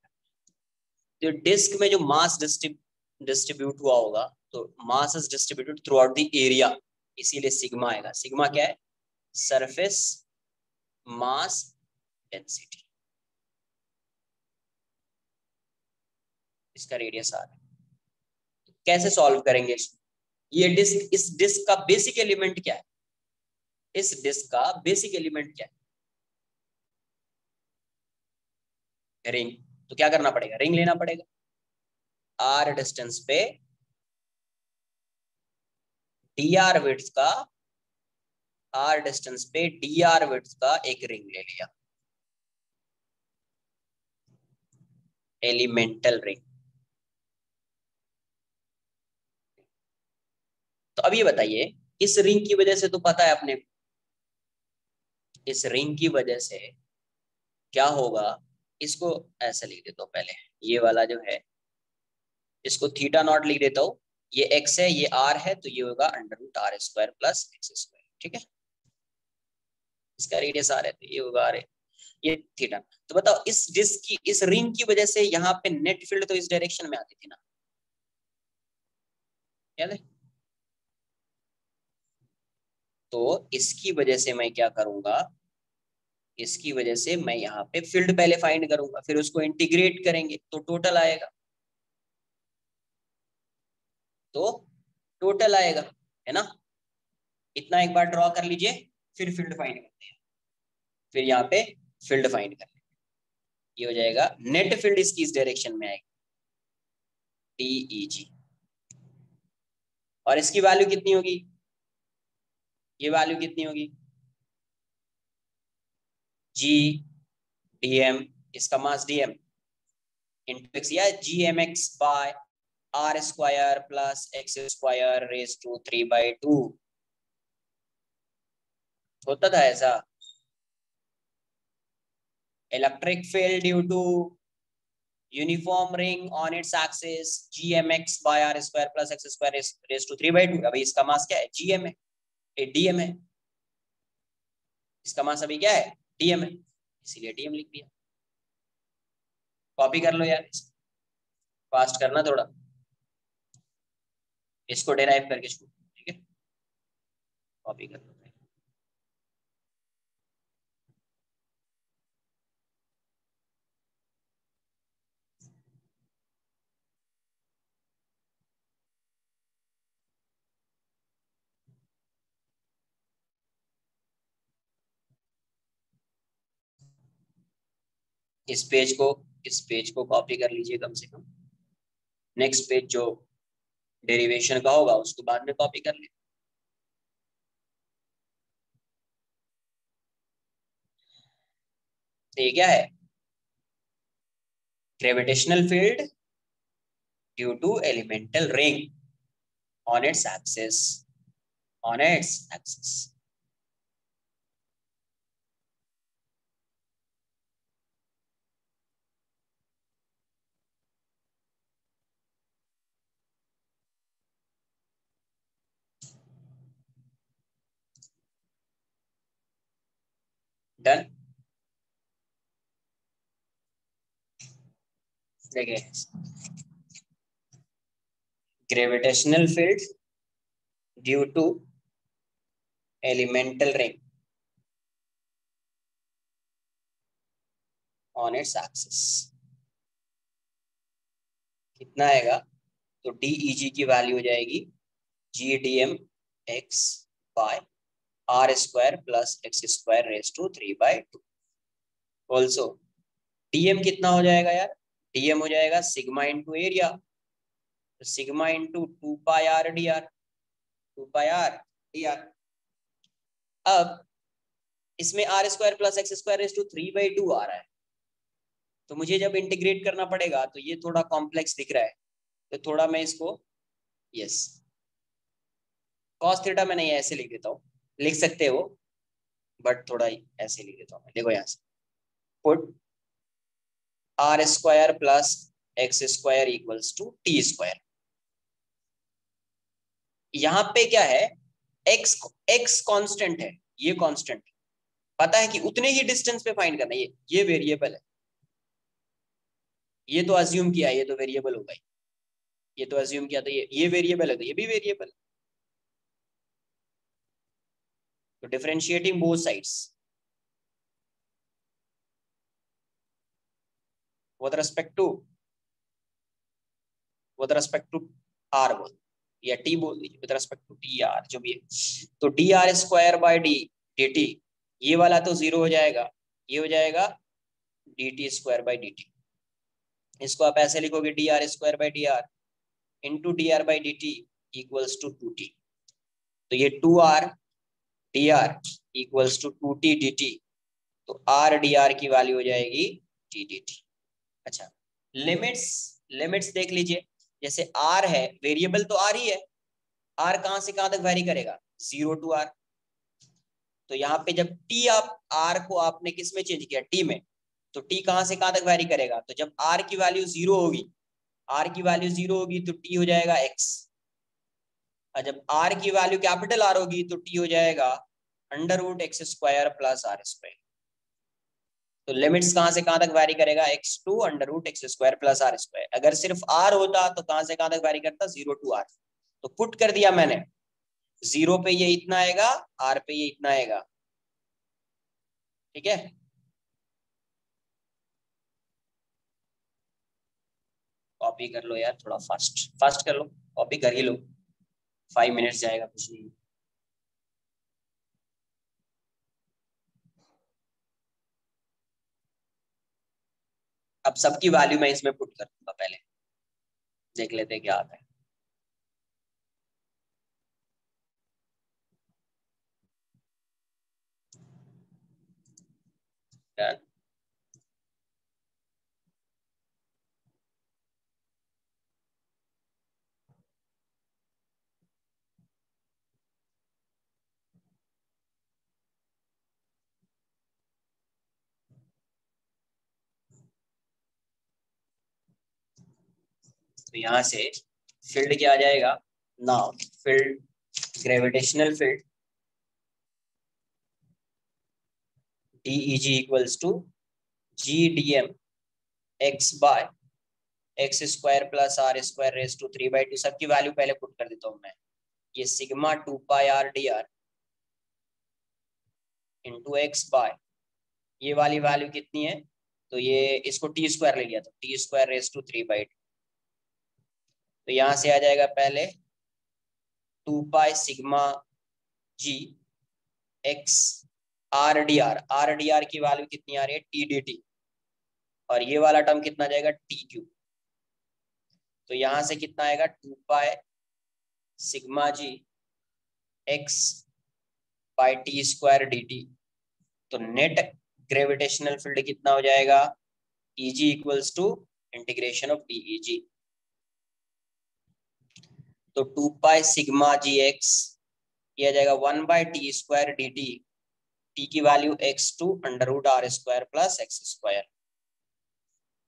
तो डिस्क में जो मास डिस्ट्रीब्यूट हुआ होगा, तो मास is distributed throughout the area, इसीलिए सिग्मा आएगा। सिग्मा क्या है? सरफेस मास डेंसिटी, इसका रेडियस आर है। कैसे सॉल्व करेंगे? ये डिस्क, इस डिस्क का बेसिक एलिमेंट क्या है? इस डिस्क का बेसिक एलिमेंट क्या है? रिंग। तो क्या करना पड़ेगा? रिंग लेना पड़ेगा। आर डिस्टेंस पे डी आर विड्थ का, आर डिस्टेंस पे डी आर विड्थ का एक रिंग ले लिया, एलिमेंटल रिंग। तो अब ये बताइए, इस रिंग की वजह से तो पता है अपने, इस रिंग की वजह से क्या होगा? इसको ऐसे लिख देता हूं पहले, ये वाला जो है इसको थीटा नॉट लिख देता हूं। ये एक्स है, ये आर है, तो ये होगा under root are square plus x square. ठीक है, इसका रेडियस आर है, तो ये होगा आर है, ये थीटा। तो बताओ, इस डिस्क की, इस रिंग की वजह से यहाँ पे नेट फील्ड तो इस डायरेक्शन में आती थी ना, याद है? तो इसकी वजह से मैं क्या करूंगा, इसकी वजह से मैं यहाँ पे फील्ड पहले फाइंड करूंगा, फिर उसको इंटीग्रेट करेंगे तो टोटल आएगा। तो टोटल आएगा, है ना? इतना एक बार ड्रॉ कर लीजिए, फिर फील्ड फाइंड करते हैं। फिर यहाँ पे फील्ड फाइंड कर लेंगे, ये हो जाएगा नेट फील्ड इसकी इस डायरेक्शन में आएगी, DEG। और इसकी वैल्यू कितनी होगी? ये वैल्यू कितनी होगी? GDM, इसका मास DM इंटू एक्स, या GMX by are square plus x square raise to 3/2। होता था ऐसा। Electric field due to uniform ring on its axis, GMX by are square plus x square raise to 3/2। अभी इसका मास क्या है? GM है, DM है। इसका मास अभी क्या है? DM है, इसीलिए DM लिख दिया। कॉपी कर लो यार, फास्ट करना थोड़ा, इसको डेराइव करके छोड़, ठीक है? कॉपी कर लो। इस पेज को कॉपी कर लीजिए कम से कम। नेक्स्ट पेज जो डेरिवेशन का होगा उसको बाद में कॉपी कर लीजिए। तो ये क्या है? Gravitational field due to elemental ring on its axis, on its axis. Done. देखिए, gravitational field due to elemental ring on its axis कितना आएगा? तो DEG की वैल्यू हो जाएगी GDM x by are square plus x square raise to 3/2। Also DM कितना हो जाएगा यार? DM हो जाएगा सिग्मा इंटू एरिया, तो सिग्मा इंटू 2πr/dr, 2πr/dr। अब इसमें r square plus x square raise to 3/2 आ रहा है, तो मुझे जब इंटीग्रेट करना पड़ेगा, तो ये थोड़ा कॉम्प्लेक्स दिख रहा है, तो थोड़ा मैं इसको, यस, कॉस थीटा मैं नहीं ऐसे लिख देता हूँ, लिख सकते हो, बट थोड़ा ऐसे लिख देता हूँ। देखो यहाँ से, put r square plus x square equals to t square. यहाँ पे क्या है? एक्स कांस्टेंट है, ये कांस्टेंट, पता है कि उतने ही डिस्टेंस पे फाइंड करना है। ये वेरिएबल है, ये तो अज्यूम किया, ये तो वेरिएबल होगा, ये तो अज्यूम किया, तो ये वेरिएबल है, तो ये भी वेरिएबल है। तो differentiating both sides with respect to r बोल या टी बोल दीजिए, with respect to t r जो भी है। तो d r square by d t, ये वाला तो जीरो हो जाएगा, ये हो जाएगा d t square by d t. इसको आप ऐसे लिखोगे d r square by d are into d r by d t equals to two t. तो ये two R D r equals to two t d t. तो r D r की value हो जाएगी टी डी टी। अच्छा, limits, limits देख लीजिए। जैसे आर है, वेरिएबल तो आर ही है, आर कहां से कहां तक वेरी करेगा, जीरो टू आर। तो यहाँ पे जब टी, आप आर को आपने किस में चेंज किया, टी में, तो टी कहां से कहां तक वेरी करेगा। तो जब आर की वैल्यू जीरो होगी, आर की वैल्यू जीरो होगी तो टी हो जाएगा एक्स, और जब आर की वैल्यू कैपिटल आर होगी तो टी हो जाएगा under root x square plus r square. तो लिमिट्स कहां से कहां तक वैरी करेगा, x to under root x square plus r square. अगर सिर्फ आर होता तो कहां से कहां तक वैरी करता, जीरो टू आर। तो पुट कर दिया मैंने, जीरो पे ये इतना आएगा, आर पे ये इतना आएगा, ठीक है। कॉपी कर लो यार, थोड़ा फास्ट फास्ट कर लो, कॉपी कर ही लो, 5 मिनट्स जाएगा, कुछ नहीं। अब सबकी वैल्यू मैं इसमें पुट कर दूंगा, पहले देख लेते हैं क्या आता है। Done. तो यहाँ से फील्ड क्या आ जाएगा, now field, gravitational field DEG equals to GDM x by x square plus r square raise to 3/2। सबकी वैल्यू पहले पुट कर देता हूँ मैं। ये sigma 2 pi R D R into X by, ये वाली वैल्यू कितनी है, तो ये इसको टी स्क्वायर ले लिया, तो टी स्क्वायर रेस टू 3/2। तो यहाँ से आ जाएगा पहले 2 pi sigma G x R D r की वैल्यू कितनी आ रही है, टी डी टी, और ये वाला टर्म कितना आ जाएगा, टी क्यूब। तो यहाँ से कितना आएगा, 2 pi sigma G x by T square D t. तो नेट ग्रेविटेशनल फील्ड कितना हो जाएगा, Eg equals to integration of DEG। तो 2 पाई सिग्मा जी एक्स, ये आ जाएगा 1 by T square D T, T की value X to under root are square plus x square,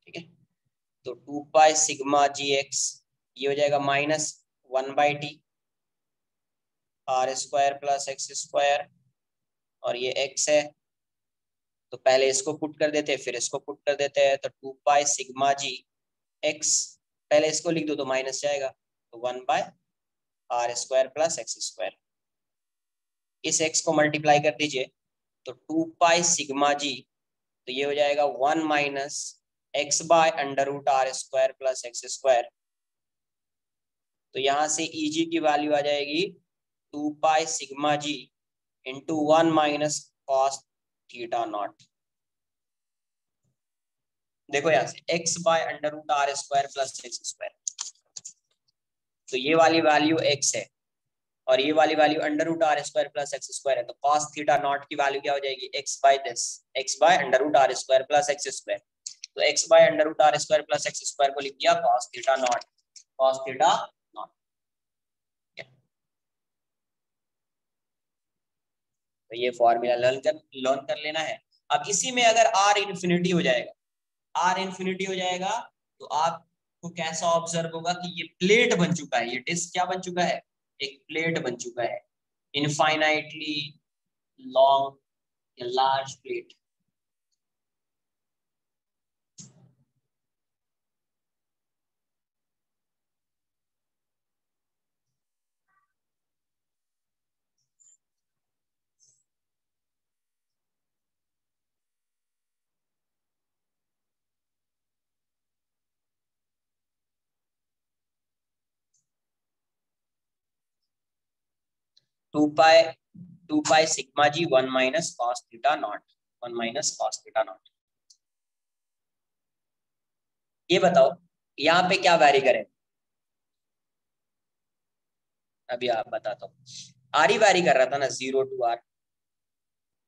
ठीक है। तो 2 पाई सिग्मा जी एक्स, ये हो जाएगा minus 1 by T R square plus x square, और ये एक्स है, तो पहले इसको पुट कर देते हैं फिर इसको पुट कर देते हैं। तो 2 पाई सिग्मा जी एक्स, पहले इसको लिख दो तो माइनस जाएगा, तो 1 by are square plus x square. इस एक्स को मल्टीप्लाई कर दीजिए, तो 2 पाई सिग्मा जी, तो ये हो जाएगा 1 minus x by under root are square plus x square. तो यहाँ से Eg की वैल्यू आ जाएगी 2 pi sigma g into 1 minus cos theta naught. देखो यहाँ से x by under root are square plus x square, तो ये वाली वैल्यू x है और ये वाली value under root are square plus x square है। तो कॉस थीटा नॉट की वैल्यू क्या हो जाएगी, x by this, x by under root are square plus x square. तो x by under root are square plus x square को लिख दिया cos theta nought, cos theta nought. तो ये फॉर्मूला लर्न कर लेना है। अब इसी में अगर r इन्फिनिटी हो जाएगा, r इन्फिनिटी हो जाएगा, तो आपको कैसा ऑब्जर्व होगा कि ये प्लेट बन चुका है, ये डिस्क क्या बन चुका है, एक प्लेट बन चुका है, infinitely long large plate, two pi sigma G 1 - cos θ0, 1 - cos θ0। ये बताओ यहाँ पे क्या वैरी करें, अभी आप बताता हूँ। आर ही वैरी कर रहा था ना, 0 to r।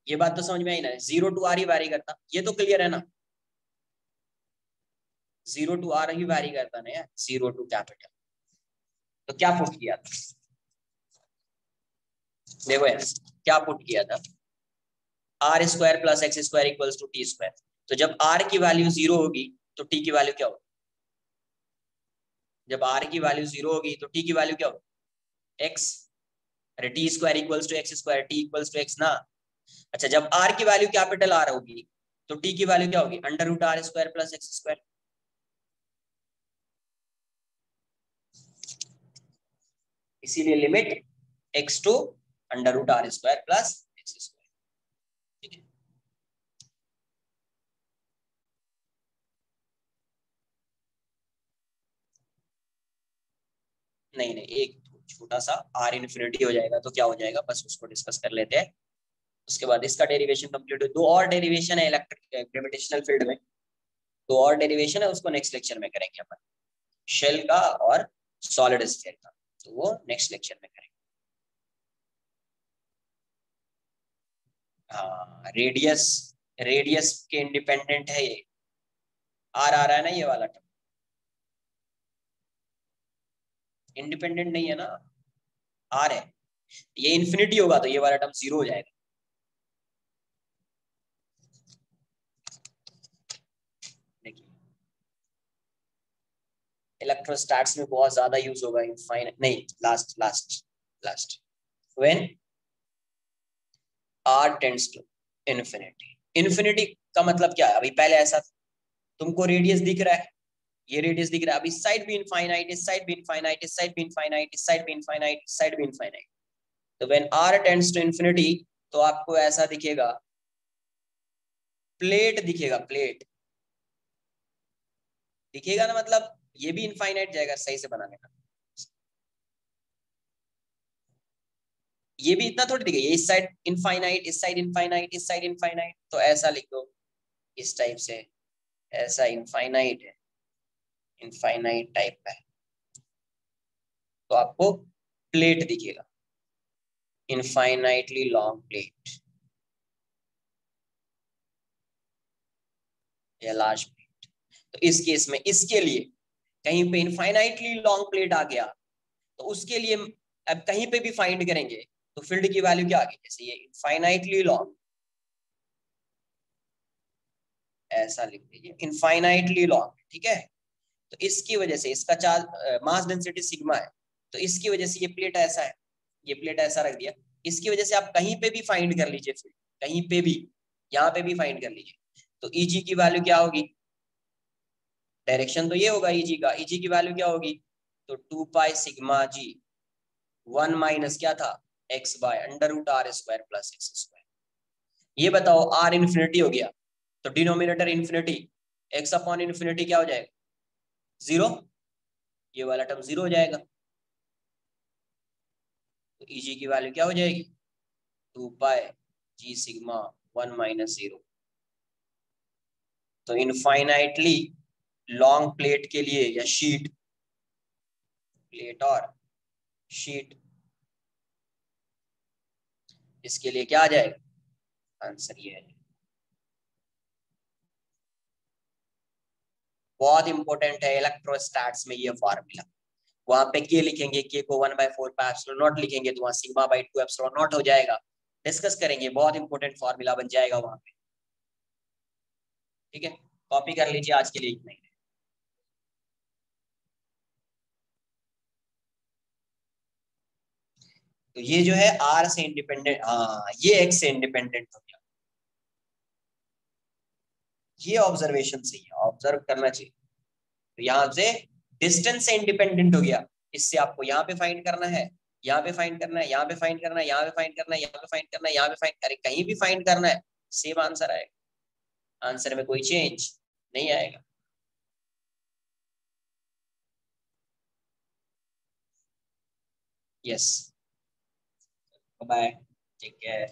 ये बात तो समझ में आई ना, 0 to r ही वैरी करता, ये तो क्लियर है ना। 0 to r ही वैरी करता ना यार, 0 to कैपिटल। तो क्या पुट किया था, देखो यार क्या पुट किया था, r² + x² = t²। तो जब r की वैल्यू 0 होगी तो t की वैल्यू क्या होगी, जब r की वैल्यू 0 होगी तो t की वैल्यू क्या होगी, x। अरे t² = x², t = x ना। अच्छा, जब r की वैल्यू कैपिटल R होगी तो t की वैल्यू क्या होगी, √r² + x²। इसीलिए limit x to √r² + x²। ठीक है, नहीं नहीं, एक छोटा सा r इन्फिनिटी हो जाएगा तो क्या हो जाएगा, बस उसको डिस्कस कर लेते हैं। उसके बाद इसका डेरिवेशन कंप्लीट हो, दो और डेरिवेशन है इलेक्ट्रिक ग्रेविटेशनल फील्ड में, दो और डेरिवेशन है, उसको नेक्स्ट लेक्चर में करेंगे अपन, शेल का और सॉलिड स्फीयर का, तो वो नेक्स्ट लेक्चर में करेंगे। हाँ, रेडियस, रेडियस के इंडिपेंडेंट है ये, आर आ रहा है ना ये वाला टर्म, इंडिपेंडेंट नहीं है ना, आर है। ये इन्फिनिटी होगा तो ये वाला टर्म 0 हो जाएगा। देखिए इलेक्ट्रोस्टैट्स में बहुत ज्यादा यूज होगा इनफाइनाइट, नहीं last last last, when r tends to infinity. Infinity का मतलब क्या है, अभी पहले ऐसा तुमको रेडियस दिख रहा है, ये रेडियस दिख रहा है, अब इस साइड भी इनफाइनाइट, इस साइड भी इनफाइनाइट, इस साइड भी इनफाइनाइट, इस साइड भी इनफाइनाइट, इस साइड भी इनफाइनाइट। तो when r tends to infinity तो आपको ऐसा दिखेगा, प्लेट दिखेगा, प्लेट दिखेगा ना, मतलब ये भी इनफाइनाइट जाएगा सही से बनाने का, ये भी इतना थोड़ी दिखेगा, ये इस साइड इनफाइनाइट, इस साइड इनफाइनाइट, इस साइड इनफाइनाइट, तो ऐसा लिख दो इस टाइप से, ऐसा इनफाइनाइट है, इनफाइनाइट टाइप का है, तो आपको प्लेट दिखेगा, इनफाइनाइटली लॉन्ग प्लेट या लार्ज प्लेट। तो इस केस में इसके लिए कहीं पे इनफाइनाइटली लॉन्ग प्लेट आ गया तो उसके लिए अब कहीं पे भी फाइंड करेंगे तो फील्ड की वैल्यू क्या आ गई, जैसे ये इनफाइनाइटली लॉन्ग, ऐसा लिख दीजिए इनफाइनाइटली लॉन्ग, ठीक है। तो इसकी वजह से इसका चार्ज मास डेंसिटी सिग्मा है, तो इसकी वजह से ये प्लेट ऐसा है, ये प्लेट ऐसा रख दिया, इसकी वजह से आप कहीं पे भी फाइंड कर लीजिए फील्ड, कहीं पे भी, यहाँ पे भी फाइंड कर लीजिए, तो ईजी की वैल्यू क्या होगी, डायरेक्शन तो ये होगा ईजी का, ईजी की वैल्यू क्या होगी, तो 2 पाई सिग्मा जी 1 - क्या था, x/√r² + x²। ये बताओ r इन्फिनिटी हो गया तो डिनोमिनेटर इन्फिनिटी, x/इन्फिनिटी क्या हो जाएगा, 0, ये वाला टर्म 0 हो जाएगा, तो eg की वैल्यू क्या हो जाएगी, 2 पाई g सिग्मा 1 - 0। तो इनफाइनाइटली लॉन्ग प्लेट के लिए या शीट, प्लेट और शीट, इसके लिए क्या आ जाएगा, आंसर ये है। बहुत इंपॉर्टेंट है इलेक्ट्रोस्टैट्स में ये फॉर्मूला, वहां पे के लिखेंगे, के को 1/4 लिखेंगे तो वहां σ/2 हो जाएगा, डिस्कस करेंगे, बहुत इंपॉर्टेंट फॉर्मूला बन जाएगा वहां पे, ठीक है। कॉपी कर लीजिए, आज के लिए इतना ही। तो ये जो है आर से इंडिपेंडेंट, हाँ ये एक्स से इंडिपेंडेंट हो गया, ये ऑब्जर्वेशन सही है, ऑब्जर्व करना चाहिए। तो यहाँ से डिस्टेंस से इंडिपेंडेंट हो गया, इससे आपको यहाँ पे फाइंड करना है, यहाँ पे फाइंड करना है, यहाँ पे फाइंड करना है, यहाँ पे फाइंड करना है, यहाँ पे फाइंड करना है, यहाँ पे फाइंड, अरे कहीं भी फाइंड करना है, सेम आंसर आएगा, आंसर में कोई चेंज नहीं आएगा। Yes, bye, take care.